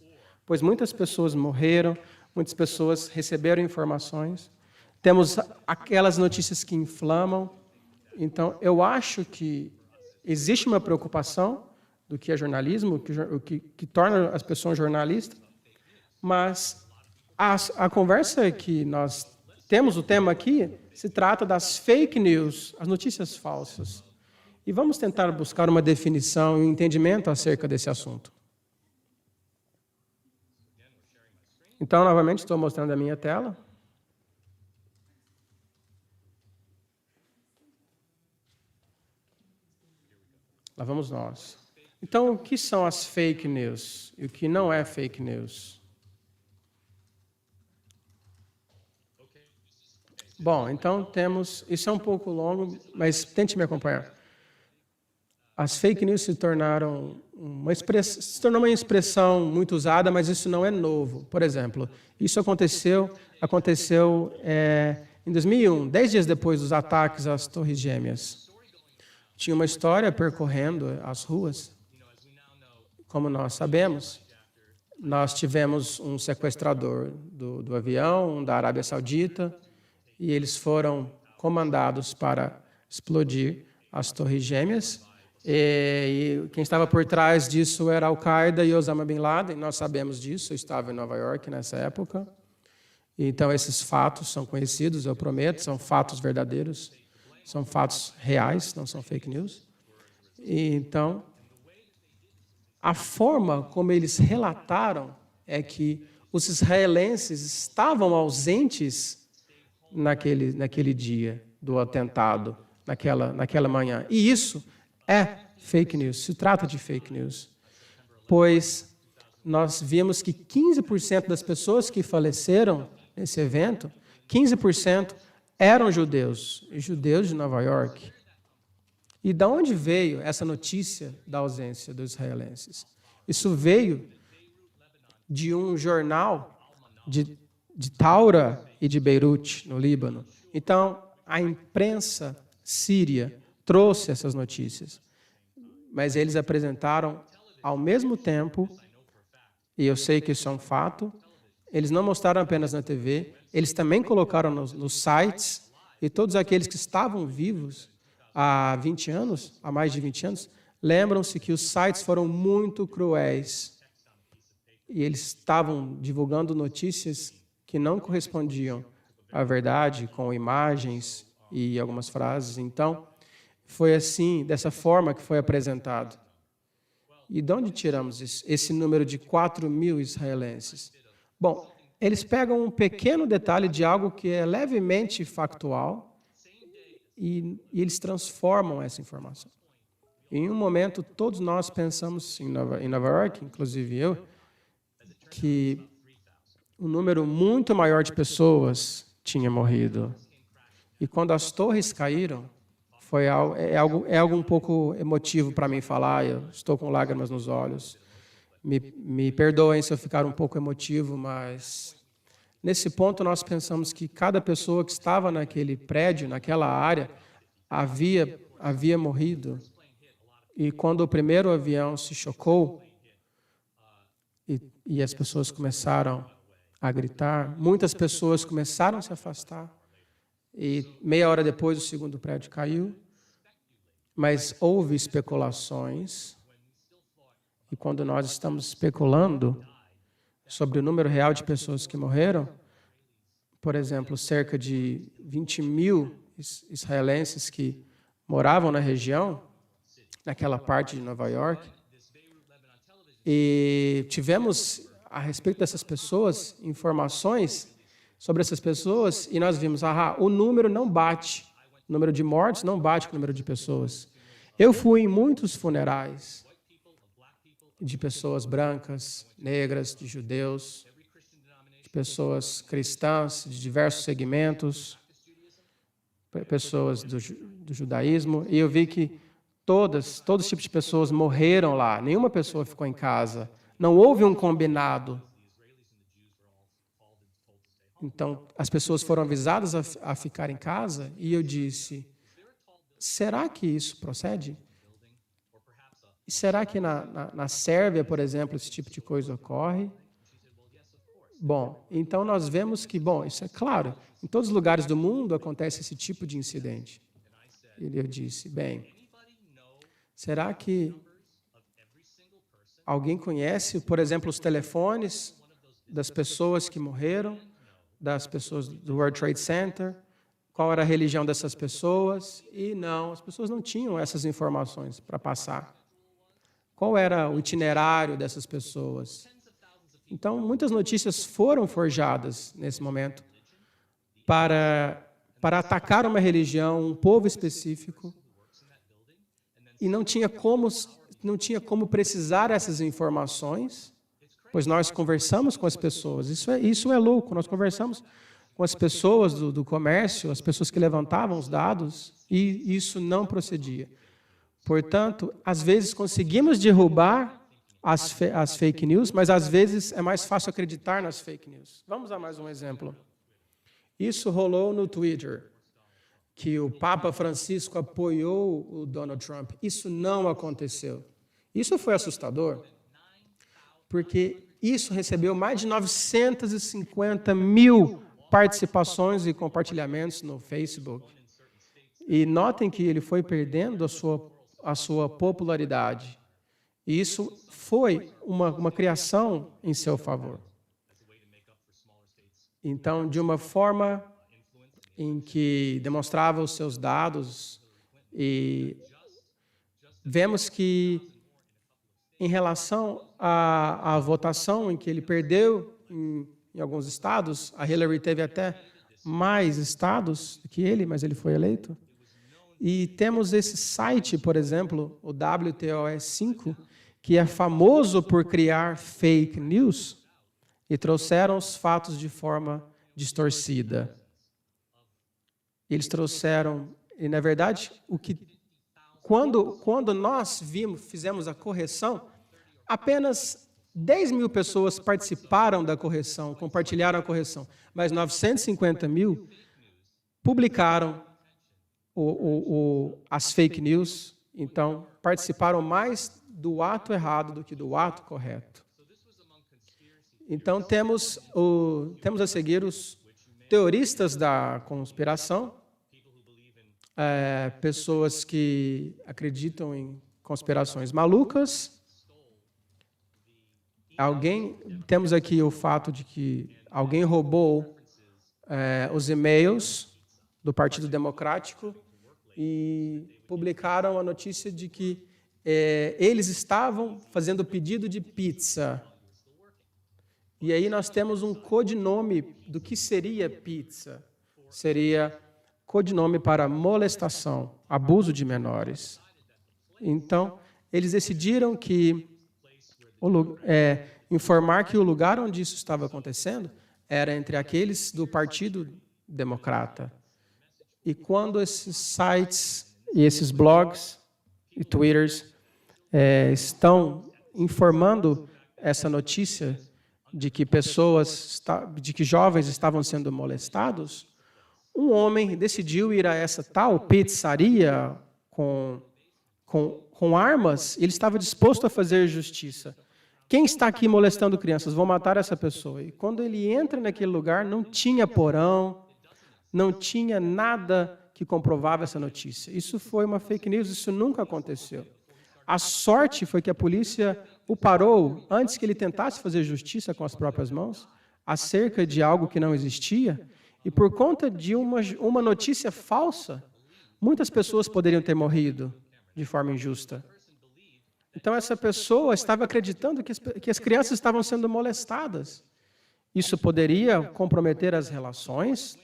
pois muitas pessoas morreram, muitas pessoas receberam informações. Temos aquelas notícias que inflamam Então, eu acho que existe uma preocupação do que é jornalismo, o que torna as pessoas jornalistas, mas a conversa que nós temos, o tema aqui, se trata das fake news, as notícias falsas. E vamos tentar buscar uma definição e um entendimento acerca desse assunto. Então, novamente, estou mostrando a minha tela. Lá vamos nós. Então, o que são as fake news e o que não é fake news? Bom, então temos... Isso é um pouco longo, mas tente me acompanhar. As fake news se tornou uma expressão muito usada, mas isso não é novo. Por exemplo, isso aconteceu em 2001, 10 dias depois dos ataques às Torres Gêmeas. Tinha uma história percorrendo as ruas. Como nós sabemos, nós tivemos um sequestrador do avião, da Arábia Saudita, e eles foram comandados para explodir as Torres Gêmeas. E quem estava por trás disso era Al-Qaeda e Osama Bin Laden. Nós sabemos disso, eu estava em Nova York nessa época. Então, esses fatos são conhecidos, eu prometo, são fatos verdadeiros, são fatos reais, não são fake news. E, então, a forma como eles relataram é que os israelenses estavam ausentes naquele dia do atentado, naquela manhã. E isso é fake news, se trata de fake news. Pois nós vimos que 15% das pessoas que faleceram nesse evento, 15% eram judeus, e judeus de Nova York. E de onde veio essa notícia da ausência dos israelenses? Isso veio de um jornal de Taura e de Beirute, no Líbano. Então, a imprensa síria trouxe essas notícias, mas eles apresentaram ao mesmo tempo, e eu sei que isso é um fato, eles não mostraram apenas na TV, eles também colocaram nos sites, e todos aqueles que estavam vivos há 20 anos, há mais de 20 anos, lembram-se que os sites foram muito cruéis, e eles estavam divulgando notícias que não correspondiam à verdade, com imagens e algumas frases. Então, foi assim, dessa forma que foi apresentado. E de onde tiramos esse número de 4.000 israelenses? Bom, eles pegam um pequeno detalhe de algo que é levemente factual e eles transformam essa informação. Em um momento, todos nós pensamos em Nova York, inclusive eu, que um número muito maior de pessoas tinha morrido. E quando as torres caíram, é algo um pouco emotivo para mim falar, eu estou com lágrimas nos olhos. Me perdoem se eu ficar um pouco emotivo, mas nesse ponto nós pensamos que cada pessoa que estava naquele prédio, naquela área, havia morrido. E quando o primeiro avião se chocou e as pessoas começaram a gritar, muitas pessoas começaram a se afastar. E meia hora depois o segundo prédio caiu, mas houve especulações. E quando nós estamos especulando sobre o número real de pessoas que morreram, por exemplo, cerca de 20.000 israelenses que moravam na região, naquela parte de Nova York, e tivemos, a respeito dessas pessoas, informações sobre essas pessoas, e nós vimos, o número não bate, o número de mortes não bate com o número de pessoas. Eu fui em muitos funerais de pessoas brancas, negras, de judeus, de pessoas cristãs, de diversos segmentos, pessoas do judaísmo, e eu vi que todos os tipos de pessoas morreram lá, nenhuma pessoa ficou em casa, não houve um combinado. Então, as pessoas foram avisadas a ficar em casa, e eu disse, será que isso procede? E será que na Sérvia, por exemplo, esse tipo de coisa ocorre? Bom, então nós vemos que, isso é claro, em todos os lugares do mundo acontece esse tipo de incidente. E eu disse, bem, será que alguém conhece, por exemplo, os telefones das pessoas que morreram, das pessoas do World Trade Center? Qual era a religião dessas pessoas? E não, as pessoas não tinham essas informações para passar. Qual era o itinerário dessas pessoas? Então, muitas notícias foram forjadas nesse momento para atacar uma religião, um povo específico, e não tinha como precisar essas informações, pois nós conversamos com as pessoas. Isso é louco, nós conversamos com as pessoas do comércio, as pessoas que levantavam os dados, e isso não procedia. Portanto, às vezes conseguimos derrubar as fake news, mas às vezes é mais fácil acreditar nas fake news. Vamos a mais um exemplo. Isso rolou no Twitter, que o Papa Francisco apoiou o Donald Trump. Isso não aconteceu. Isso foi assustador, porque isso recebeu mais de 950 mil participações e compartilhamentos no Facebook. E notem que ele foi perdendo a sua popularidade. E isso foi uma criação em seu favor. Então, de uma forma em que demonstrava os seus dados, e vemos que, em relação à votação em que ele perdeu em alguns estados, a Hillary teve até mais estados do que ele, mas ele foi eleito. E temos esse site, por exemplo, o WTOS5, que é famoso por criar fake news, e trouxeram os fatos de forma distorcida. Eles trouxeram, e na verdade, quando nós fizemos a correção, apenas 10 mil pessoas participaram da correção, compartilharam a correção, mas 950 mil publicaram as fake news, então participaram mais do ato errado do que do ato correto. Então temos a seguir os teoristas da conspiração, pessoas que acreditam em conspirações malucas. Temos aqui o fato de que alguém roubou os e-mails do Partido Democrático e publicaram a notícia de que eles estavam fazendo pedido de pizza. E aí nós temos um codinome do que seria pizza. Seria codinome para molestação, abuso de menores. Então, eles decidiram que informar que o lugar onde isso estava acontecendo era entre aqueles do Partido Democrata. E quando esses sites e esses blogs e twitters estão informando essa notícia de que jovens estavam sendo molestados, um homem decidiu ir a essa tal pizzaria com armas, ele estava disposto a fazer justiça. Quem está aqui molestando crianças? Vou matar essa pessoa. E quando ele entra naquele lugar, não tinha porão, não tinha nada que comprovava essa notícia. Isso foi uma fake news, isso nunca aconteceu. A sorte foi que a polícia o parou antes que ele tentasse fazer justiça com as próprias mãos, acerca de algo que não existia, e por conta de uma notícia falsa, muitas pessoas poderiam ter morrido de forma injusta. Então, essa pessoa estava acreditando que as crianças estavam sendo molestadas. Isso poderia comprometer as relações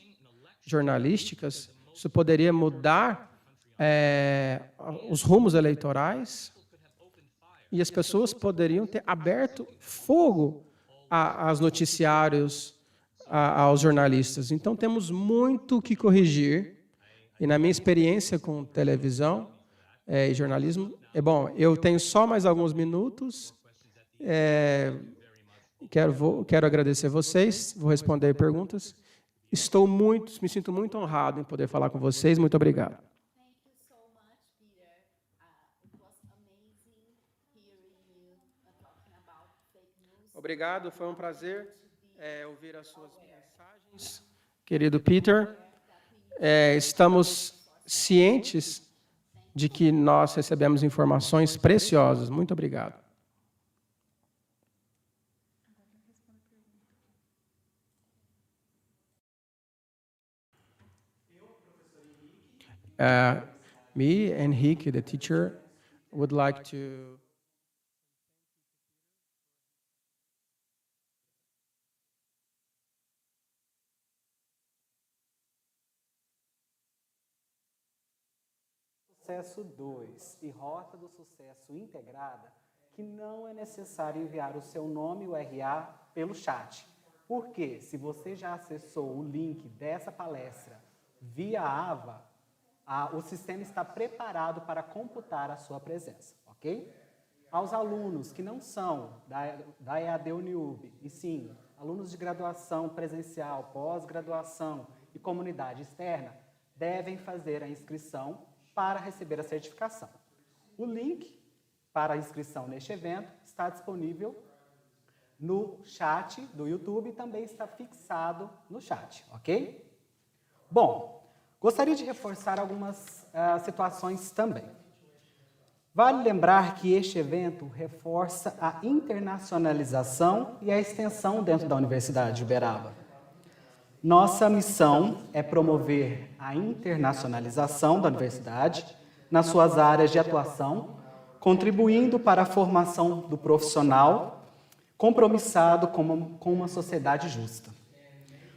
jornalísticas, isso poderia mudar os rumos eleitorais, e as pessoas poderiam ter aberto fogo aos noticiários, aos jornalistas. Então, temos muito que corrigir, e na minha experiência com televisão e jornalismo, eu tenho só mais alguns minutos, quero agradecer vocês, vou responder perguntas. Me sinto muito honrado em poder falar com vocês, muito obrigado. Obrigado, foi um prazer ouvir as suas mensagens, querido Peter. Estamos cientes de que nós recebemos informações preciosas. Muito obrigado. Me, Henrique, the teacher, would like to Sucesso 2 e Rota do Sucesso integrada, que não é necessário enviar o seu nome e o RA pelo chat. Porque se você já acessou o link dessa palestra via AVA, o sistema está preparado para computar a sua presença, ok? Aos alunos que não são da EAD Uniub, e sim, alunos de graduação presencial, pós-graduação e comunidade externa, devem fazer a inscrição para receber a certificação. O link para a inscrição neste evento está disponível no chat do YouTube e também está fixado no chat, ok? Bom, gostaria de reforçar algumas situações também. Vale lembrar que este evento reforça a internacionalização e a extensão dentro da Universidade de Uberaba. Nossa missão é promover a internacionalização da universidade nas suas áreas de atuação, contribuindo para a formação do profissional compromissado com uma sociedade justa.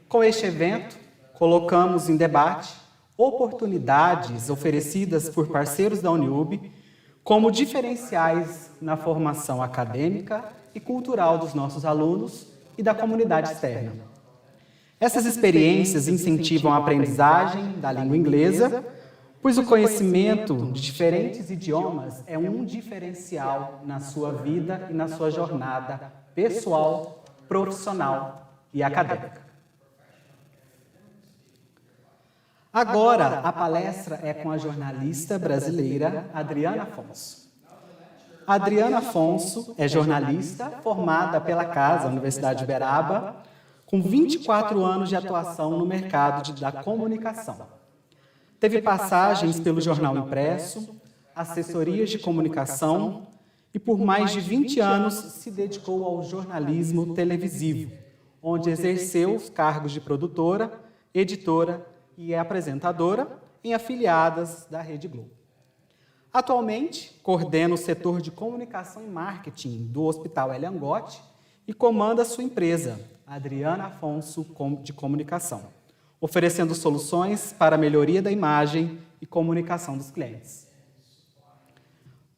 Com este evento, colocamos em debate oportunidades oferecidas por parceiros da Uniub como diferenciais na formação acadêmica e cultural dos nossos alunos e da comunidade externa. Essas experiências incentivam a aprendizagem da língua inglesa, pois o conhecimento de diferentes idiomas é um diferencial na sua vida e na sua jornada pessoal, profissional e acadêmica. Agora, a palestra é com a jornalista brasileira Adriana Afonso. Adriana Afonso é jornalista formada pela Casa Universidade de Uberaba, com 24 anos de atuação no mercado da comunicação. Teve passagens pelo Jornal Impresso, assessorias de comunicação e por mais de 20 anos se dedicou ao jornalismo televisivo, onde exerceu os cargos de produtora, editora e apresentadora em afiliadas da Rede Globo. Atualmente, coordena o setor de comunicação e marketing do Hospital Elian Gotti e comanda sua empresa, Adriana Afonso de Comunicação, oferecendo soluções para a melhoria da imagem e comunicação dos clientes.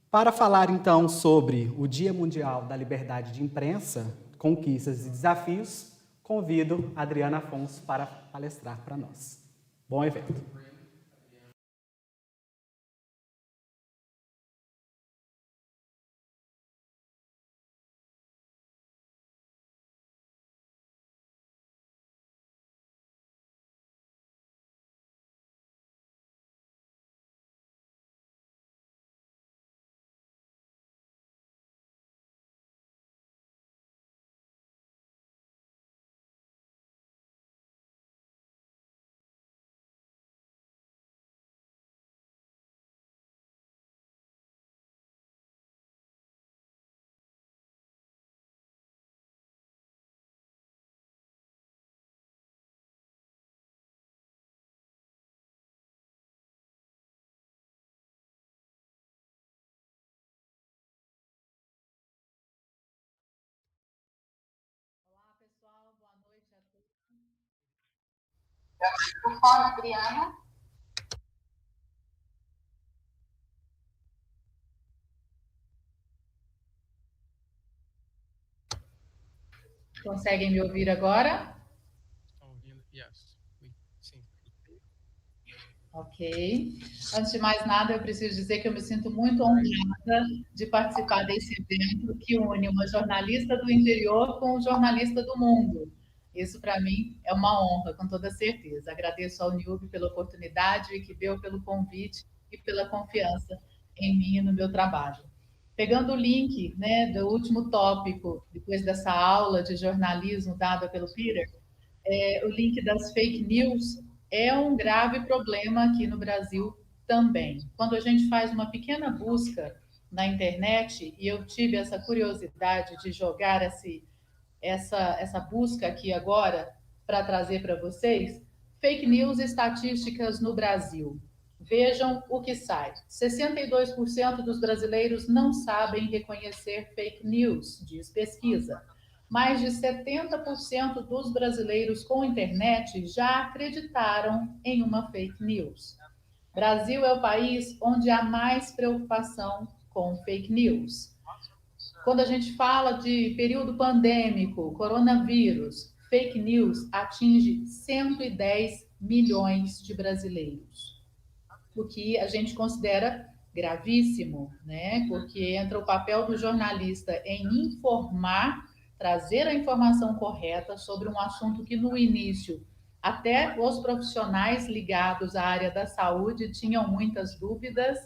Para falar, então, sobre o Dia Mundial da Liberdade de Imprensa, conquistas e desafios, convido a Adriana Afonso para palestrar para nós. Bom evento. Fala, Adriana. Conseguem me ouvir agora? Sim. Ok. Antes de mais nada, eu preciso dizer que eu me sinto muito honrada de participar desse evento que une uma jornalista do interior com um jornalista do mundo. Isso, para mim, é uma honra, com toda certeza. Agradeço ao Uniub pela oportunidade, ao Equibel pelo convite e pela confiança em mim e no meu trabalho. Pegando o link, né, do último tópico, depois dessa aula de jornalismo dada pelo Peter, o link das fake news é um grave problema aqui no Brasil também. Quando a gente faz uma pequena busca na internet, e eu tive essa curiosidade de jogar essa busca aqui agora para trazer para vocês, fake news estatísticas no Brasil. Vejam o que sai. 62% dos brasileiros não sabem reconhecer fake news, diz pesquisa. Mais de 70% dos brasileiros com internet já acreditaram em uma fake news. Brasil é o país onde há mais preocupação com fake news. Quando a gente fala de período pandêmico, coronavírus, fake news atinge 110 milhões de brasileiros, o que a gente considera gravíssimo, né? Porque entra o papel do jornalista em informar, trazer a informação correta sobre um assunto que no início até os profissionais ligados à área da saúde tinham muitas dúvidas.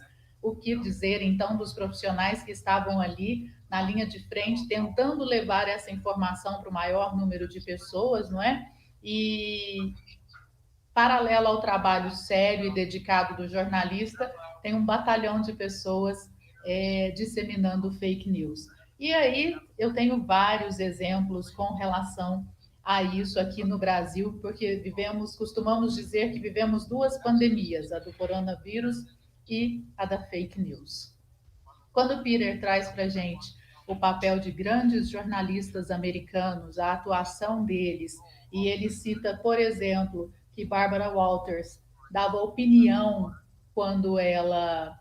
O que dizer então dos profissionais que estavam ali na linha de frente tentando levar essa informação para o maior número de pessoas, não é? E paralelo ao trabalho sério e dedicado do jornalista, tem um batalhão de pessoas disseminando fake news. E aí eu tenho vários exemplos com relação a isso aqui no Brasil, porque costumamos dizer que vivemos duas pandemias, a do coronavírus e a da fake news. Quando o Peter traz para a gente o papel de grandes jornalistas americanos, a atuação deles, e ele cita, por exemplo, que Barbara Walters dava opinião quando ela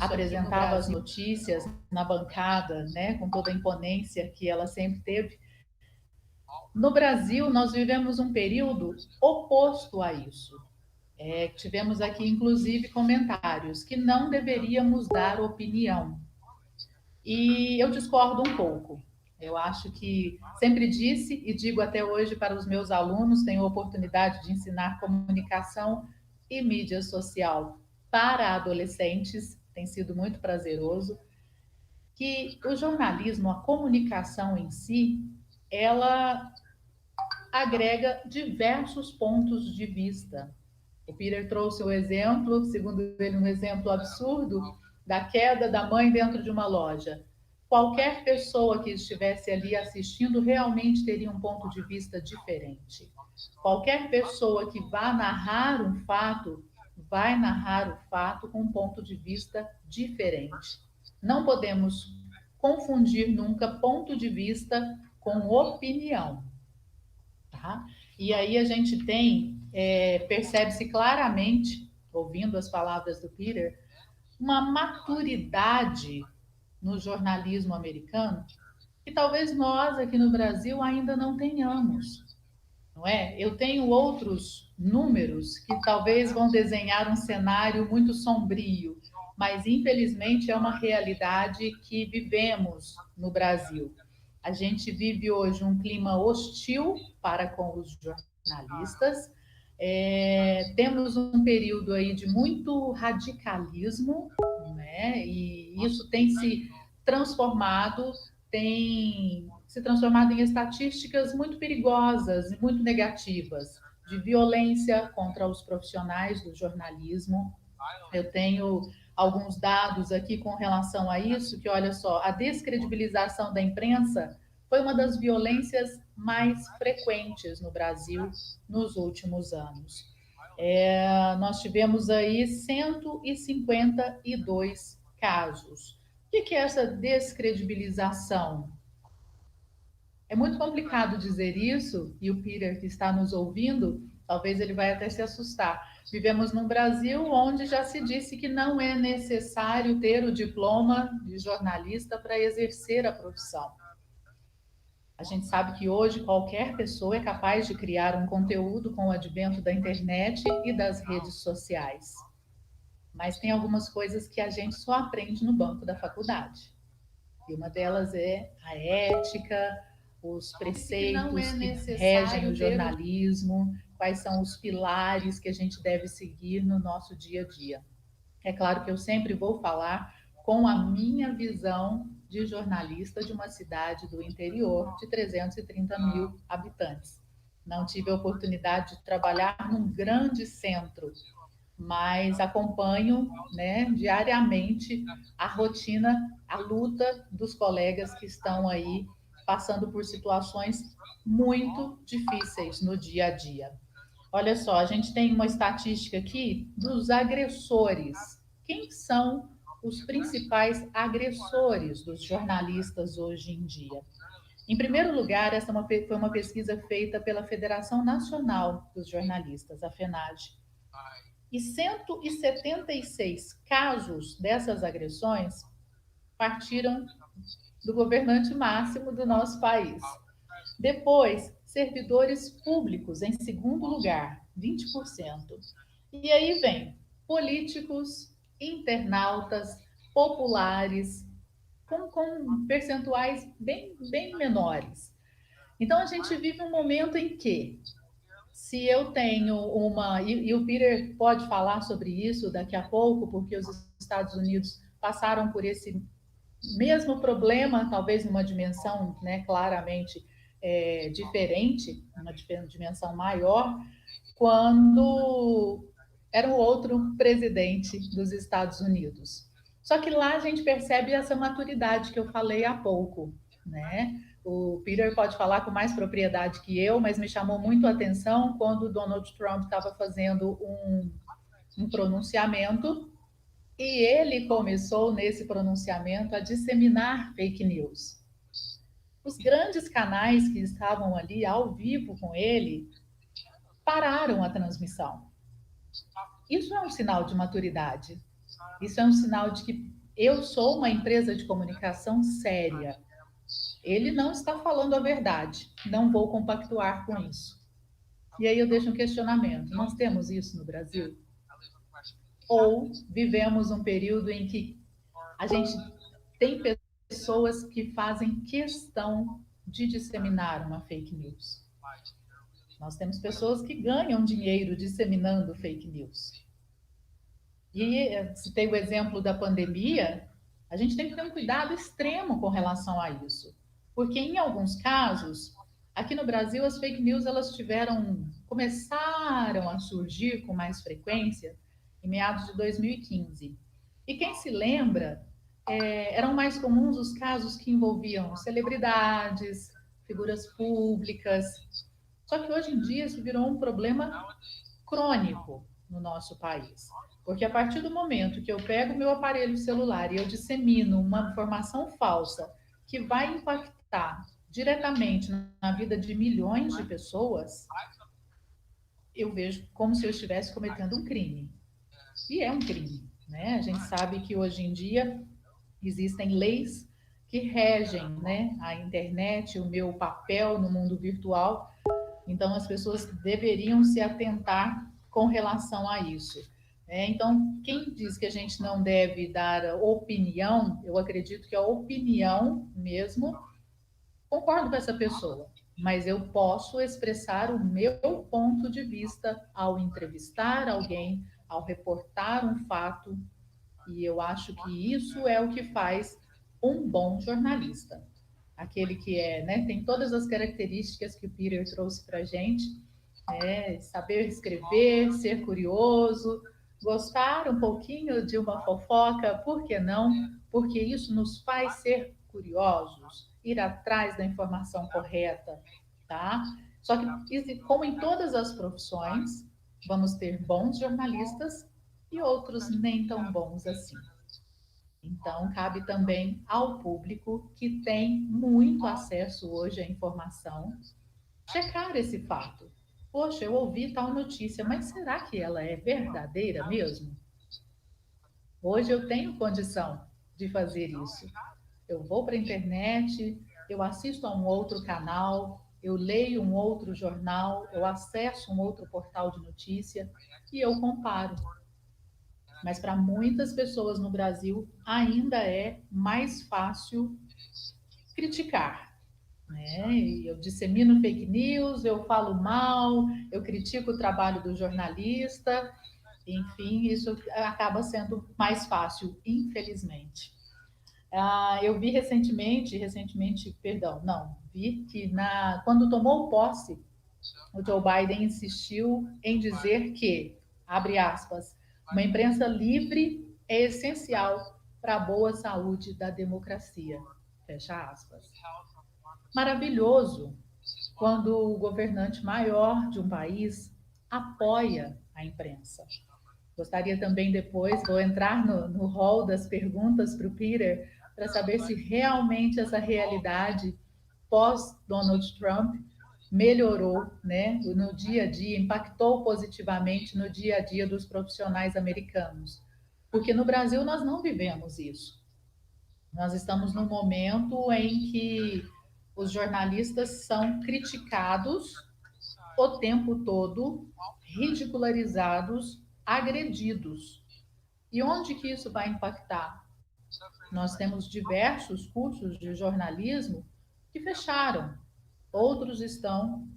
apresentava as notícias na bancada, né, com toda a imponência que ela sempre teve. No Brasil, nós vivemos um período oposto a isso. Tivemos aqui, inclusive, comentários que não deveríamos dar opinião. E eu discordo um pouco. Eu acho que sempre disse e digo até hoje para os meus alunos, tenho a oportunidade de ensinar comunicação e mídia social para adolescentes, tem sido muito prazeroso, que o jornalismo, a comunicação em si, ela agrega diversos pontos de vista. O Peter trouxe o exemplo, segundo ele, um exemplo absurdo, da queda da mãe dentro de uma loja. Qualquer pessoa que estivesse ali assistindo realmente teria um ponto de vista diferente. Qualquer pessoa que vá narrar um fato, vai narrar o fato com um ponto de vista diferente. Não podemos confundir nunca ponto de vista com opinião. Tá? E aí a gente percebe-se claramente, ouvindo as palavras do Peter, uma maturidade no jornalismo americano que talvez nós aqui no Brasil ainda não tenhamos, não é? Eu tenho outros números que talvez vão desenhar um cenário muito sombrio, mas infelizmente é uma realidade que vivemos no Brasil. A gente vive hoje um clima hostil para com os jornalistas. Temos um período aí de muito radicalismo, né? E isso tem se transformado em estatísticas muito perigosas e muito negativas, de violência contra os profissionais do jornalismo. Eu tenho alguns dados aqui com relação a isso, que olha só, a descredibilização da imprensa foi uma das violências mais frequentes no Brasil nos últimos anos. Nós tivemos aí 152 casos. O que é essa descredibilização? É muito complicado dizer isso, e o Peter, que está nos ouvindo, talvez ele vai até se assustar. Vivemos num Brasil onde já se disse que não é necessário ter o diploma de jornalista para exercer a profissão. A gente sabe que hoje qualquer pessoa é capaz de criar um conteúdo com o advento da internet e das redes sociais. Mas tem algumas coisas que a gente só aprende no banco da faculdade. E uma delas é a ética, os preceitos que regem o jornalismo, quais são os pilares que a gente deve seguir no nosso dia a dia. É claro que eu sempre vou falar com a minha visão de jornalista de uma cidade do interior de 330 mil habitantes. Não tive a oportunidade de trabalhar num grande centro, mas acompanho, né, diariamente a rotina, a luta dos colegas que estão aí passando por situações muito difíceis no dia a dia. Olha só, a gente tem uma estatística aqui dos agressores. Quem são os principais agressores dos jornalistas hoje em dia? Em primeiro lugar, essa foi uma pesquisa feita pela Federação Nacional dos Jornalistas, a FENAJ. E 176 casos dessas agressões partiram do governante máximo do nosso país. Depois, servidores públicos, em segundo lugar, 20%. E aí vem políticos, internautas, populares, com percentuais bem menores. Então, a gente vive um momento em que, se eu tenho uma... E o Peter pode falar sobre isso daqui a pouco, porque os Estados Unidos passaram por esse mesmo problema, talvez numa dimensão, né, claramente diferente, uma dimensão maior, quando era o outro presidente dos Estados Unidos. Só que lá a gente percebe essa maturidade que eu falei há pouco, né? O Peter pode falar com mais propriedade que eu, mas me chamou muito a atenção quando o Donald Trump estava fazendo um pronunciamento e ele começou nesse pronunciamento a disseminar fake news. Os grandes canais que estavam ali ao vivo com ele pararam a transmissão. Isso é um sinal de maturidade. Isso é um sinal de que eu sou uma empresa de comunicação séria. Ele não está falando a verdade. Não vou compactuar com isso. E aí eu deixo um questionamento. Nós temos isso no Brasil? Ou vivemos um período em que a gente tem pessoas que fazem questão de disseminar uma fake news? Nós temos pessoas que ganham dinheiro disseminando fake news. E se tem o exemplo da pandemia, a gente tem que ter um cuidado extremo com relação a isso. Porque em alguns casos, aqui no Brasil, as fake news começaram a surgir com mais frequência em meados de 2015. E quem se lembra, eram mais comuns os casos que envolviam celebridades, figuras públicas. Só que hoje em dia isso virou um problema crônico no nosso país. Porque a partir do momento que eu pego meu aparelho celular e eu dissemino uma informação falsa que vai impactar diretamente na vida de milhões de pessoas, eu vejo como se eu estivesse cometendo um crime. E é um crime, né? A gente sabe que hoje em dia existem leis que regem, né, a internet, o meu papel no mundo virtual. Então, as pessoas deveriam se atentar com relação a isso. Então, quem diz que a gente não deve dar opinião, eu acredito que a opinião mesmo, concordo com essa pessoa, mas eu posso expressar o meu ponto de vista ao entrevistar alguém, ao reportar um fato, e eu acho que isso é o que faz um bom jornalista. Aquele que né, tem todas as características que o Peter trouxe para a gente, saber escrever, ser curioso, gostar um pouquinho de uma fofoca, por que não? Porque isso nos faz ser curiosos, ir atrás da informação correta, tá? Só que, como em todas as profissões, vamos ter bons jornalistas e outros nem tão bons assim. Então, cabe também ao público que tem muito acesso hoje à informação, checar esse fato. Poxa, eu ouvi tal notícia, mas será que ela é verdadeira mesmo? Hoje eu tenho condição de fazer isso. Eu vou para a internet, eu assisto a um outro canal, eu leio um outro jornal, eu acesso um outro portal de notícia e eu comparo. Mas para muitas pessoas no Brasil ainda é mais fácil criticar. Eu dissemino fake news, eu falo mal, eu critico o trabalho do jornalista, enfim, isso acaba sendo mais fácil, infelizmente. Eu vi vi que quando tomou posse, o Joe Biden insistiu em dizer que, abre aspas, Uma imprensa livre é essencial para a boa saúde da democracia. Fecha aspas. Maravilhoso quando o governante maior de um país apoia a imprensa. Gostaria também depois, vou entrar no hall das perguntas para o Peter, para saber se realmente essa realidade pós-Donald Trump melhorou, né, no dia a dia, impactou positivamente no dia a dia dos profissionais americanos. Porque no Brasil nós não vivemos isso. Nós estamos num momento em que os jornalistas são criticados o tempo todo, ridicularizados, agredidos. E onde que isso vai impactar? Nós temos diversos cursos de jornalismo que fecharam, outros estão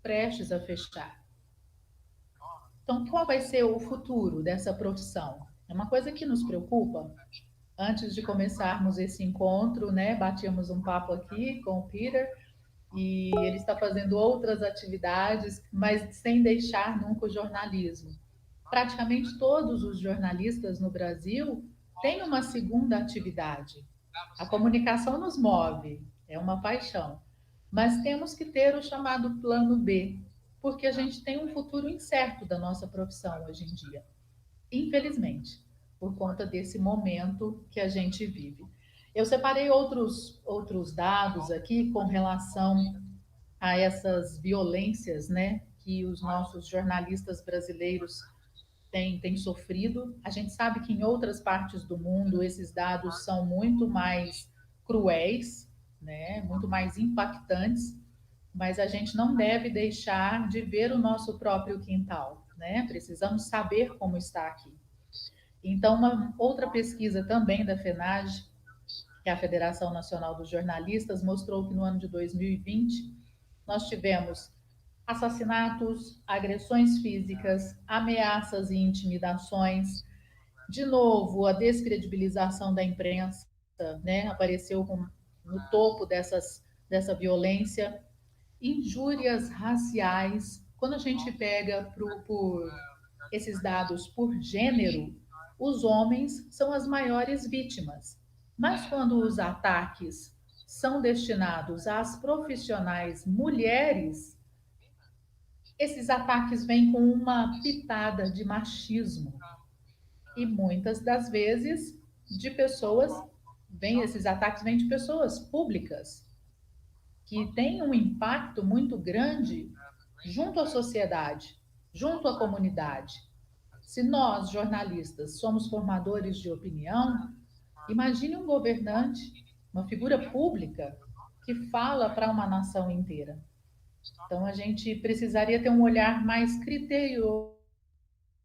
prestes a fechar. Então, qual vai ser o futuro dessa profissão? É uma coisa que nos preocupa. Antes de começarmos esse encontro, né, batíamos um papo aqui com o Peter, e ele está fazendo outras atividades, mas sem deixar nunca o jornalismo. Praticamente todos os jornalistas no Brasil têm uma segunda atividade. A comunicação nos move, é uma paixão, mas temos que ter o chamado plano B, porque a gente tem um futuro incerto da nossa profissão hoje em dia, infelizmente, por conta desse momento que a gente vive. Eu separei outros dados aqui com relação a essas violências, né, que os nossos jornalistas brasileiros têm sofrido. A gente sabe que em outras partes do mundo esses dados são muito mais cruéis, né, muito mais impactantes, mas a gente não deve deixar de ver o nosso próprio quintal, né? Precisamos saber como está aqui. Então, uma outra pesquisa também da FENAGE, que é a Federação Nacional dos Jornalistas, mostrou que no ano de 2020 nós tivemos assassinatos, agressões físicas, ameaças e intimidações. De novo, a descredibilização da imprensa, né, apareceu no topo dessa violência. Injúrias raciais. Quando a gente pega por esses dados por gênero, os homens são as maiores vítimas. Mas quando os ataques são destinados às profissionais mulheres, esses ataques vêm com uma pitada de machismo. E muitas das vezes esses ataques vêm de pessoas públicas, que têm um impacto muito grande junto à sociedade, junto à comunidade. Se nós, jornalistas, somos formadores de opinião, imagine um governante, uma figura pública, que fala para uma nação inteira. Então, a gente precisaria ter um olhar mais criterioso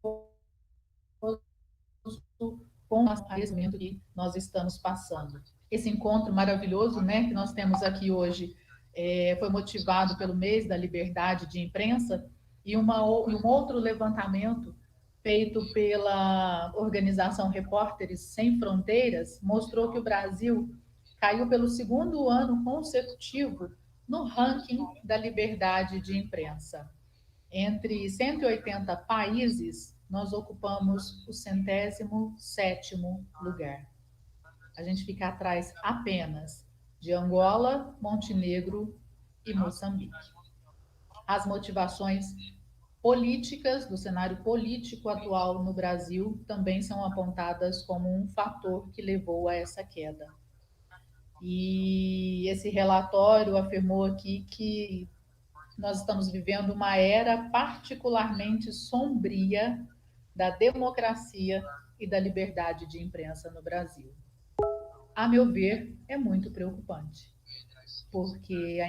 com o momento que nós estamos passando. Esse encontro maravilhoso, né, que nós temos aqui hoje, foi motivado pelo mês da liberdade de imprensa e um outro levantamento feito pela organização Repórteres Sem Fronteiras mostrou que o Brasil caiu pelo segundo ano consecutivo no ranking da liberdade de imprensa. Entre 180 países, nós ocupamos o 107º lugar. A gente fica atrás apenas de Angola, Montenegro e Moçambique. As motivações políticas do cenário político atual no Brasil também são apontadas como um fator que levou a essa queda. E esse relatório afirmou aqui que nós estamos vivendo uma era particularmente sombria da democracia e da liberdade de imprensa no Brasil. A meu ver, é muito preocupante, porque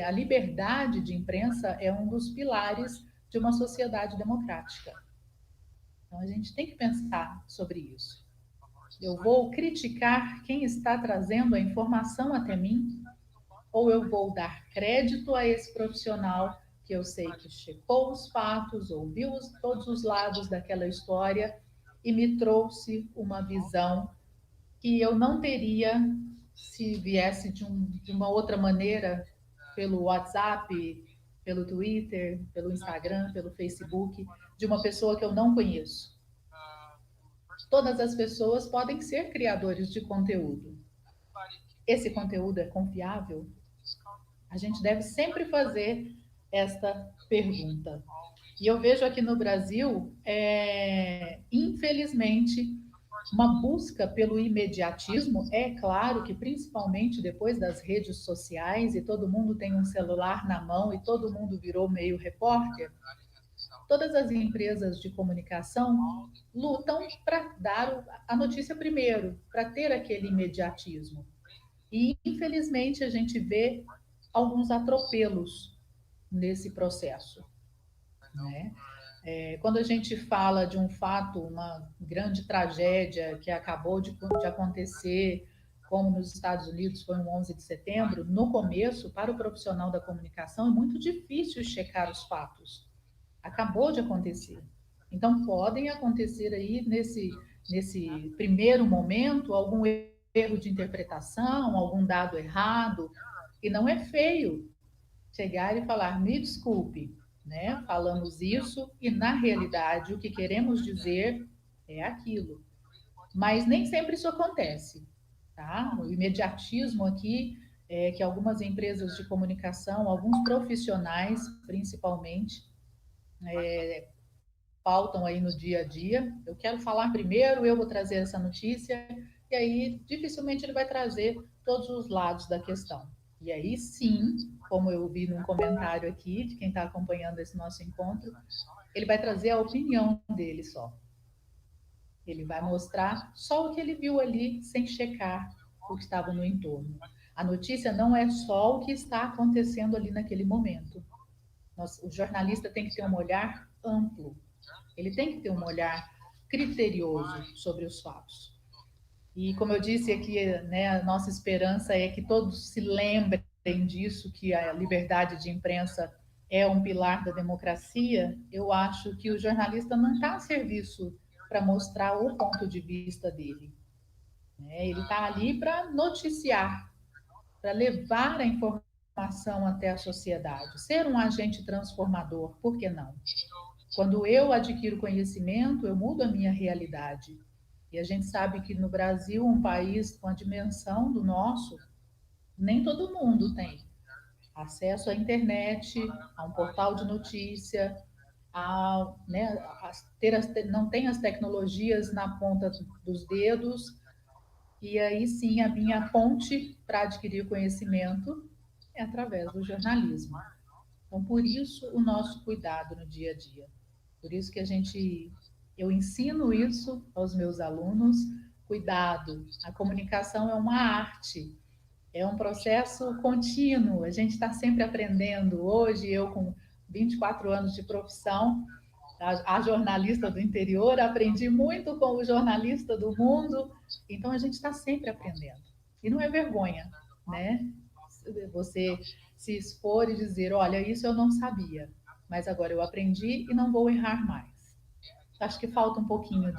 a liberdade de imprensa é um dos pilares de uma sociedade democrática. Então, a gente tem que pensar sobre isso. Eu vou criticar quem está trazendo a informação até mim, ou eu vou dar crédito a esse profissional que eu sei que checou os fatos, ouviu todos os lados daquela história e me trouxe uma visão que eu não teria se viesse de uma outra maneira, pelo WhatsApp, pelo Twitter, pelo Instagram, pelo Facebook, de uma pessoa que eu não conheço. Todas as pessoas podem ser criadores de conteúdo. Esse conteúdo é confiável? A gente deve sempre fazer esta pergunta. E eu vejo aqui no Brasil, infelizmente, uma busca pelo imediatismo. É claro que, principalmente depois das redes sociais, e todo mundo tem um celular na mão e todo mundo virou meio repórter, todas as empresas de comunicação lutam para dar a notícia primeiro, para ter aquele imediatismo. E, infelizmente, a gente vê alguns atropelos nesse processo, né? Quando a gente fala de um fato, uma grande tragédia que acabou de acontecer, como nos Estados Unidos foi um 11 de setembro, no começo, para o profissional da comunicação, é muito difícil checar os fatos. Acabou de acontecer. Então, podem acontecer aí, nesse primeiro momento, algum erro de interpretação, algum dado errado, e não é feio chegar e falar, me desculpe, né? Falamos isso e, na realidade, o que queremos dizer é aquilo. Mas nem sempre isso acontece, tá? O imediatismo aqui é que algumas empresas de comunicação, alguns profissionais, principalmente, pautam aí no dia a dia. Eu quero falar primeiro, eu vou trazer essa notícia, e aí dificilmente ele vai trazer todos os lados da questão. E aí sim, como eu vi num comentário aqui de quem está acompanhando esse nosso encontro, ele vai trazer a opinião dele só. Ele vai mostrar só o que ele viu ali, sem checar o que estava no entorno. A notícia não é só o que está acontecendo ali naquele momento. O jornalista tem que ter um olhar amplo. Ele tem que ter um olhar criterioso sobre os fatos. E como eu disse aqui, né, a nossa esperança é que todos se lembrem disso, que a liberdade de imprensa é um pilar da democracia. Eu acho que o jornalista não está a serviço para mostrar o ponto de vista dele, né? Ele está ali para noticiar, para levar a informação até a sociedade, ser um agente transformador, por que não? Quando eu adquiro conhecimento, eu mudo a minha realidade. E a gente sabe que no Brasil, um país com a dimensão do nosso, nem todo mundo tem acesso à internet, a um portal de notícia, né, não tem as tecnologias na ponta dos dedos. E aí sim, a minha ponte para adquirir conhecimento é através do jornalismo. Então, por isso, o nosso cuidado no dia a dia. Por isso que eu ensino isso aos meus alunos, cuidado, a comunicação é uma arte, é um processo contínuo, a gente está sempre aprendendo. Hoje, eu com 24 anos de profissão, a jornalista do interior, aprendi muito com o jornalista do mundo, então a gente está sempre aprendendo. E não é vergonha, né? Você se expor e dizer, olha, isso eu não sabia, mas agora eu aprendi e não vou errar mais. Acho que falta um pouquinho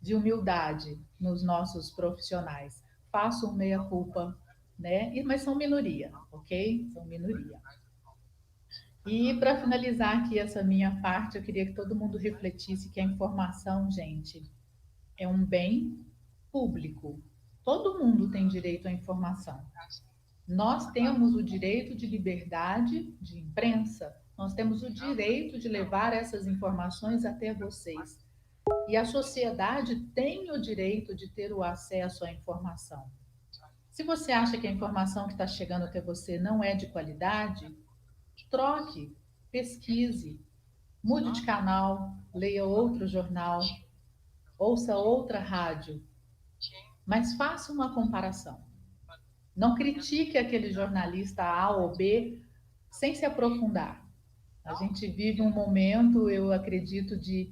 de humildade nos nossos profissionais. Faço um meia-culpa, né? Mas são minoria, ok? São minoria. E para finalizar aqui essa minha parte, eu queria que todo mundo refletisse que a informação, gente, é um bem público. Todo mundo tem direito à informação. Nós temos o direito de liberdade de imprensa, nós temos o direito de levar essas informações até vocês. E a sociedade tem o direito de ter o acesso à informação. Se você acha que a informação que está chegando até você não é de qualidade, troque, pesquise, mude de canal, leia outro jornal, ouça outra rádio, mas faça uma comparação. Não critique aquele jornalista A ou B sem se aprofundar. A gente vive um momento, eu acredito, de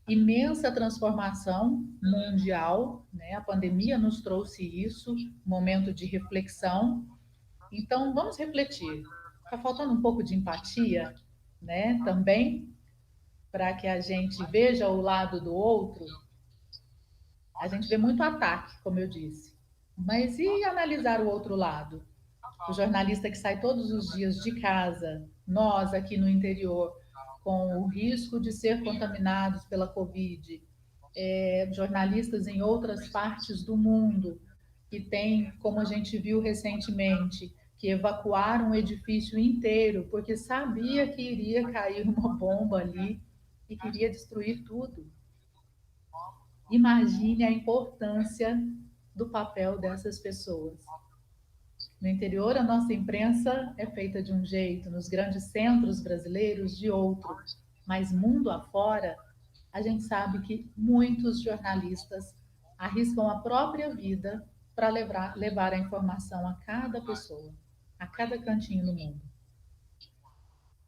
imensa transformação mundial, né? A pandemia nos trouxe isso, um momento de reflexão. Então, vamos refletir. Está faltando um pouco de empatia, né? Também, para que a gente veja o lado do outro. A gente vê muito ataque, como eu disse. Mas e analisar o outro lado? O jornalista que sai todos os dias de casa, nós aqui no interior, com o risco de ser contaminados pela Covid, jornalistas em outras partes do mundo, que tem, como a gente viu recentemente, que evacuaram um edifício inteiro, porque sabia que iria cair uma bomba ali e queria destruir tudo. Imagine a importância do papel dessas pessoas. No interior, a nossa imprensa é feita de um jeito, nos grandes centros brasileiros, de outro. Mas mundo afora, a gente sabe que muitos jornalistas arriscam a própria vida para levar a informação a cada pessoa, a cada cantinho do mundo.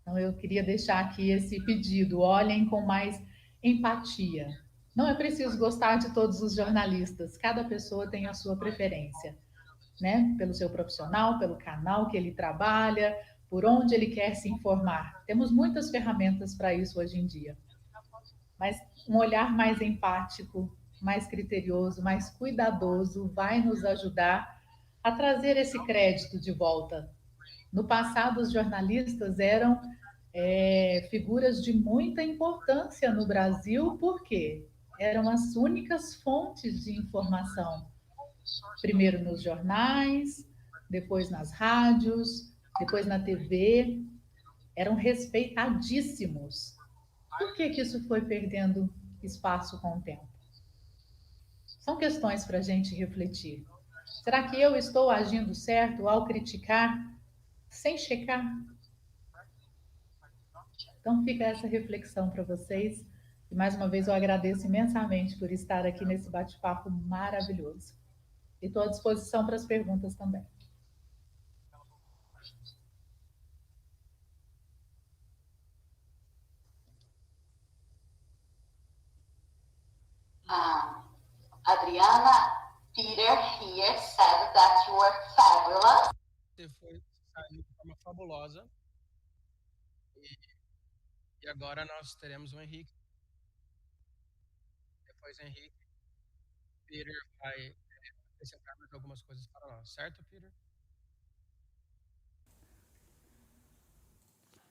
Então, eu queria deixar aqui esse pedido: olhem com mais empatia. Não é preciso gostar de todos os jornalistas, cada pessoa tem a sua preferência, né? Pelo seu profissional, pelo canal que ele trabalha, por onde ele quer se informar. Temos muitas ferramentas para isso hoje em dia. Mas um olhar mais empático, mais criterioso, mais cuidadoso vai nos ajudar a trazer esse crédito de volta. No passado, os jornalistas eram figuras de muita importância no Brasil, porque eram as únicas fontes de informação. Primeiro nos jornais, depois nas rádios, depois na TV. Eram respeitadíssimos. Por que isso foi perdendo espaço com o tempo? São questões para a gente refletir. Será que eu estou agindo certo ao criticar sem checar? Então fica essa reflexão para vocês. E mais uma vez eu agradeço imensamente por estar aqui nesse bate-papo maravilhoso. E estou à disposição para as perguntas também. Adriana, Peter here said that you were fabulous. Você saiu de forma fabulosa. E agora nós teremos o Henrique. Depois o Henrique, Peter vai acrescentar mais algumas coisas para nós, certo, Peter?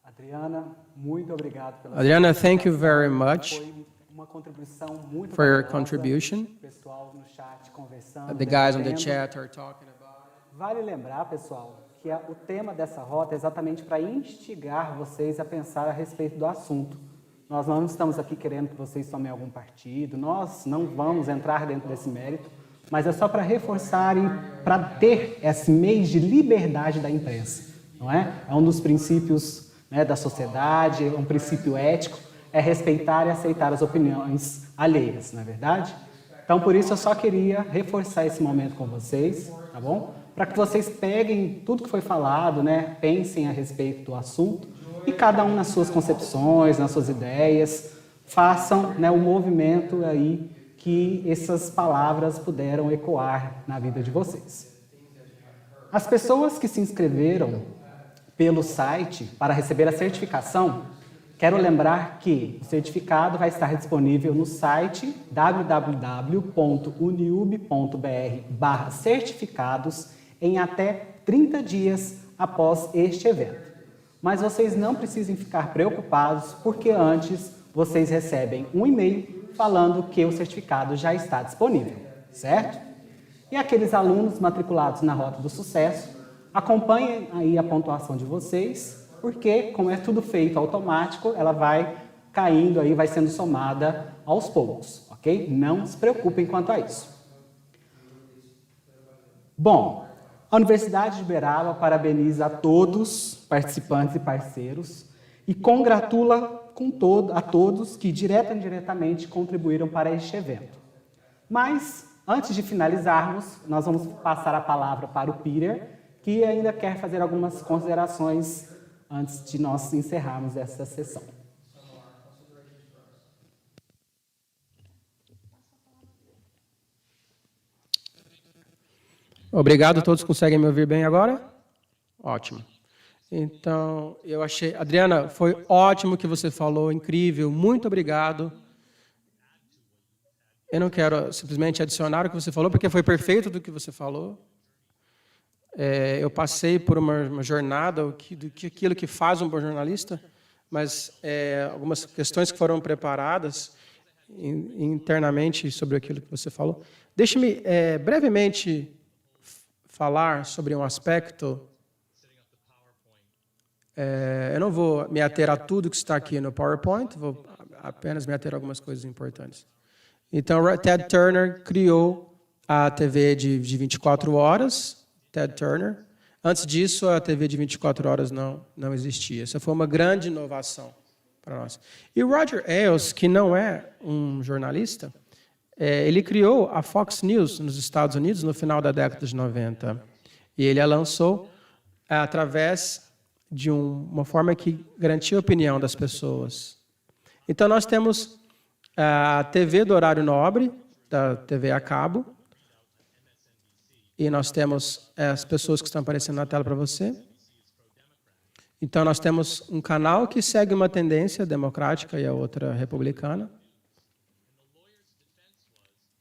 Adriana, muito obrigado pela Adriana, thank you very much Foi uma contribuição muito for your valiosa. contribution. O pessoal no chat conversando. The guys on the debatendo. chat are talking about it. Vale lembrar, pessoal, que o tema dessa rota é exatamente para instigar vocês a pensar a respeito do assunto. Nós não estamos aqui querendo que vocês tomem algum partido, nós não vamos entrar dentro desse mérito, mas é só para reforçar e para ter esse mês de liberdade da imprensa, não é? É um dos princípios, né, da sociedade, é um princípio ético, é respeitar e aceitar as opiniões alheias, não é verdade? Então, por isso, eu só queria reforçar esse momento com vocês, tá bom? Para que vocês peguem tudo que foi falado, né? Pensem a respeito do assunto e cada um nas suas concepções, nas suas ideias, façam, né, o movimento aí que essas palavras puderam ecoar na vida de vocês. As pessoas que se inscreveram pelo site para receber a certificação, quero lembrar que o certificado vai estar disponível no site www.uniub.br/certificados em até 30 dias após este evento. Mas vocês não precisem ficar preocupados, porque antes vocês recebem um e-mail falando que o certificado já está disponível, certo? E aqueles alunos matriculados na Rota do Sucesso, acompanhem aí a pontuação de vocês, porque, como é tudo feito automático, ela vai caindo aí, vai sendo somada aos poucos, ok? Não se preocupem quanto a isso. Bom, a Universidade de Uberaba parabeniza a todos, participantes e parceiros, e congratula a todos que, direta e indiretamente, contribuíram para este evento. Mas, antes de finalizarmos, nós vamos passar a palavra para o Peter, que ainda quer fazer algumas considerações antes de nós encerrarmos essa sessão. Obrigado, todos conseguem me ouvir bem agora? Ótimo. Então, eu achei... Adriana, foi ótimo o que você falou, incrível, muito obrigado. Eu não quero simplesmente adicionar o que você falou, porque foi perfeito do que você falou. Eu passei por uma jornada, aquilo que faz um bom jornalista, mas algumas questões que foram preparadas, internamente sobre aquilo que você falou. Deixe-me brevemente falar sobre um aspecto. Eu não vou me ater a tudo que está aqui no PowerPoint, vou apenas me ater a algumas coisas importantes. Então, Ted Turner criou a TV de 24 horas, Ted Turner. Antes disso, a TV de 24 horas não existia. Essa foi uma grande inovação para nós. E o Roger Ailes, que não é um jornalista, ele criou a Fox News nos Estados Unidos no final da década de 90. E ele a lançou através de uma forma que garantia a opinião das pessoas. Então, nós temos a TV do horário nobre, da TV a cabo, e nós temos as pessoas que estão aparecendo na tela para você. Então, nós temos um canal que segue uma tendência democrática e a outra republicana.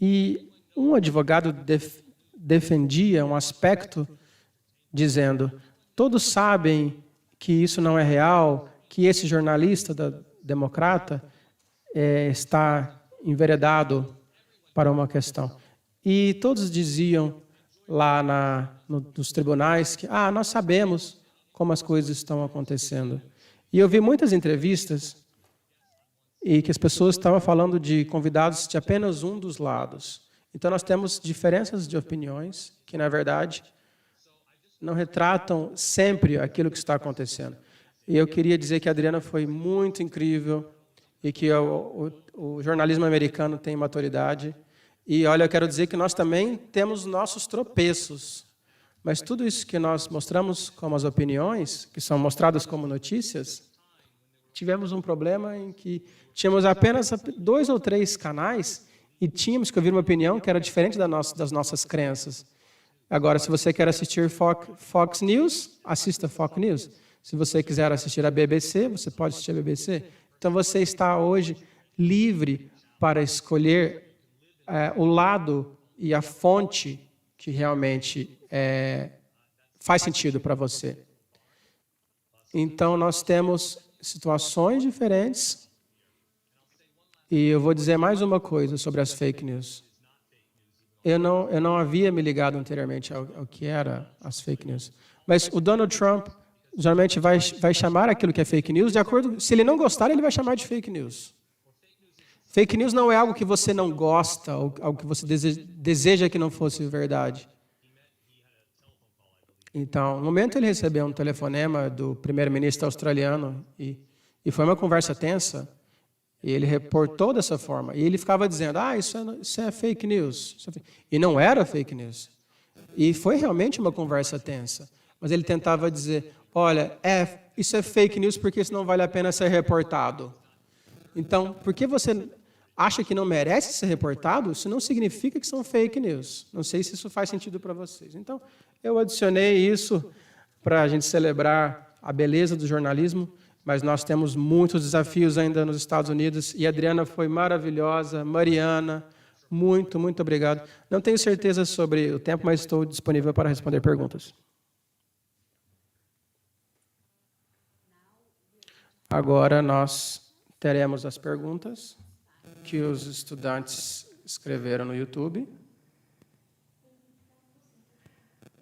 E um advogado defendia um aspecto dizendo: todos sabem que isso não é real, que esse jornalista democrata está enveredado para uma questão. E todos diziam lá nos tribunais que nós sabemos como as coisas estão acontecendo. E eu vi muitas entrevistas e que as pessoas estavam falando de convidados de apenas um dos lados. Então, nós temos diferenças de opiniões que, na verdade, não retratam sempre aquilo que está acontecendo. E eu queria dizer que a Adriana foi muito incrível e que o jornalismo americano tem maturidade. E, olha, eu quero dizer que nós também temos nossos tropeços. Mas tudo isso que nós mostramos como as opiniões, que são mostradas como notícias, tivemos um problema em que tínhamos apenas 2 ou 3 canais e tínhamos que ouvir uma opinião que era diferente das nossas crenças. Agora, se você quer assistir Fox News, assista Fox News. Se você quiser assistir a BBC, você pode assistir a BBC. Então, você está hoje livre para escolher o lado e a fonte que realmente faz sentido para você. Então, nós temos situações diferentes. E eu vou dizer mais uma coisa sobre as fake news. Eu não havia me ligado anteriormente ao que era as fake news. Mas o Donald Trump geralmente vai chamar aquilo que é fake news de acordo... Se ele não gostar, ele vai chamar de fake news. Fake news não é algo que você não gosta, ou algo que você deseja que não fosse verdade. Então, no momento ele recebeu um telefonema do primeiro-ministro australiano e foi uma conversa tensa, e ele reportou dessa forma. E ele ficava dizendo, isso é fake news. E não era fake news. E foi realmente uma conversa tensa. Mas ele tentava dizer, olha, isso é fake news porque isso não vale a pena ser reportado. Então, porque você acha que não merece ser reportado, isso não significa que são fake news. Não sei se isso faz sentido para vocês. Então, eu adicionei isso para a gente celebrar a beleza do jornalismo, mas nós temos muitos desafios ainda nos Estados Unidos, e a Adriana foi maravilhosa, Mariana, muito, muito obrigado. Não tenho certeza sobre o tempo, mas estou disponível para responder perguntas. Agora nós teremos as perguntas que os estudantes escreveram no YouTube.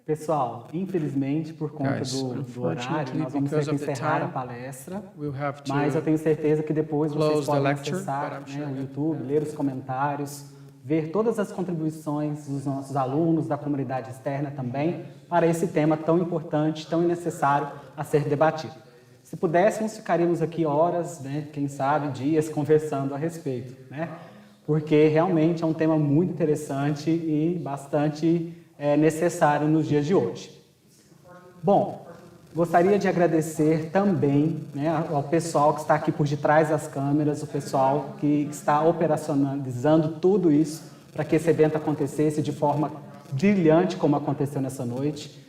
Pessoal, infelizmente, por conta do horário, nós vamos ter que encerrar a palestra, mas eu tenho certeza que depois vocês podem acessar o YouTube, ler os comentários, ver todas as contribuições dos nossos alunos, da comunidade externa também, para esse tema tão importante, tão necessário a ser debatido. Se pudéssemos, ficaríamos aqui horas, quem sabe dias, conversando a respeito, porque realmente é um tema muito interessante e bastante necessário nos dias de hoje. Bom, gostaria de agradecer também ao pessoal que está aqui por detrás das câmeras, o pessoal que está operacionalizando tudo isso para que esse evento acontecesse de forma brilhante, como aconteceu nessa noite.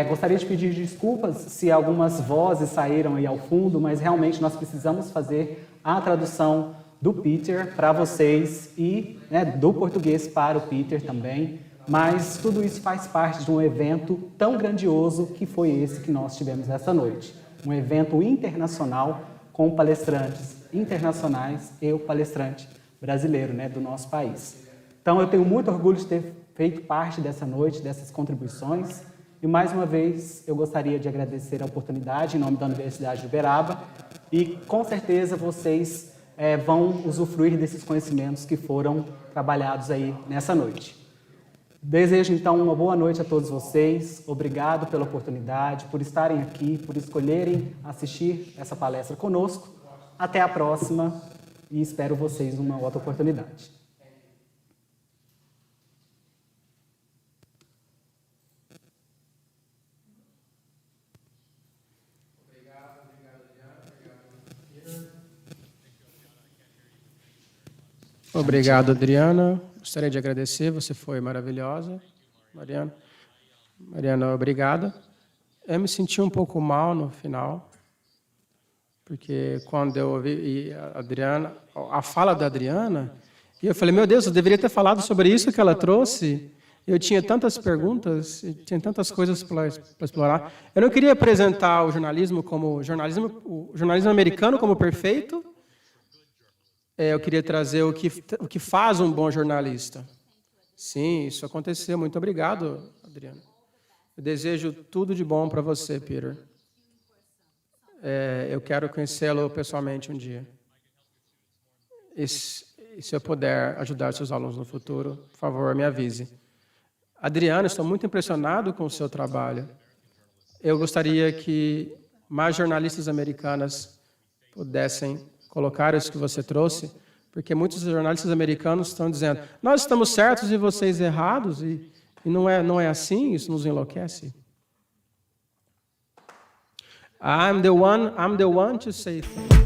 Gostaria de pedir desculpas se algumas vozes saíram aí ao fundo, mas realmente nós precisamos fazer a tradução do Peter para vocês e do português para o Peter também. Mas tudo isso faz parte de um evento tão grandioso que foi esse que nós tivemos essa noite. Um evento internacional com palestrantes internacionais e o palestrante brasileiro, né, do nosso país. Então, eu tenho muito orgulho de ter feito parte dessa noite, dessas contribuições. E, mais uma vez, eu gostaria de agradecer a oportunidade em nome da Universidade de Uberaba. E, com certeza, vocês vão usufruir desses conhecimentos que foram trabalhados aí nessa noite. Desejo, então, uma boa noite a todos vocês. Obrigado pela oportunidade, por estarem aqui, por escolherem assistir essa palestra conosco. Até a próxima e espero vocês numa outra oportunidade. Obrigado, Adriana. Gostaria de agradecer, você foi maravilhosa. Mariana, obrigada. Eu me senti um pouco mal no final, porque quando eu ouvi a fala da Adriana, e eu falei, meu Deus, eu deveria ter falado sobre isso que ela trouxe. Eu tinha tantas perguntas, tinha tantas coisas para explorar. Eu não queria apresentar o jornalismo americano como perfeito. Eu queria trazer o que faz um bom jornalista. Sim, isso aconteceu. Muito obrigado, Adriana. Eu desejo tudo de bom para você, Peter. Eu quero conhecê-lo pessoalmente um dia. E se eu puder ajudar seus alunos no futuro, por favor, me avise. Adriana, estou muito impressionado com o seu trabalho. Eu gostaria que mais jornalistas americanas pudessem colocar isso que você trouxe, porque muitos jornalistas americanos estão dizendo, nós estamos certos e vocês errados, e não é assim, isso nos enlouquece. I'm the one to say things.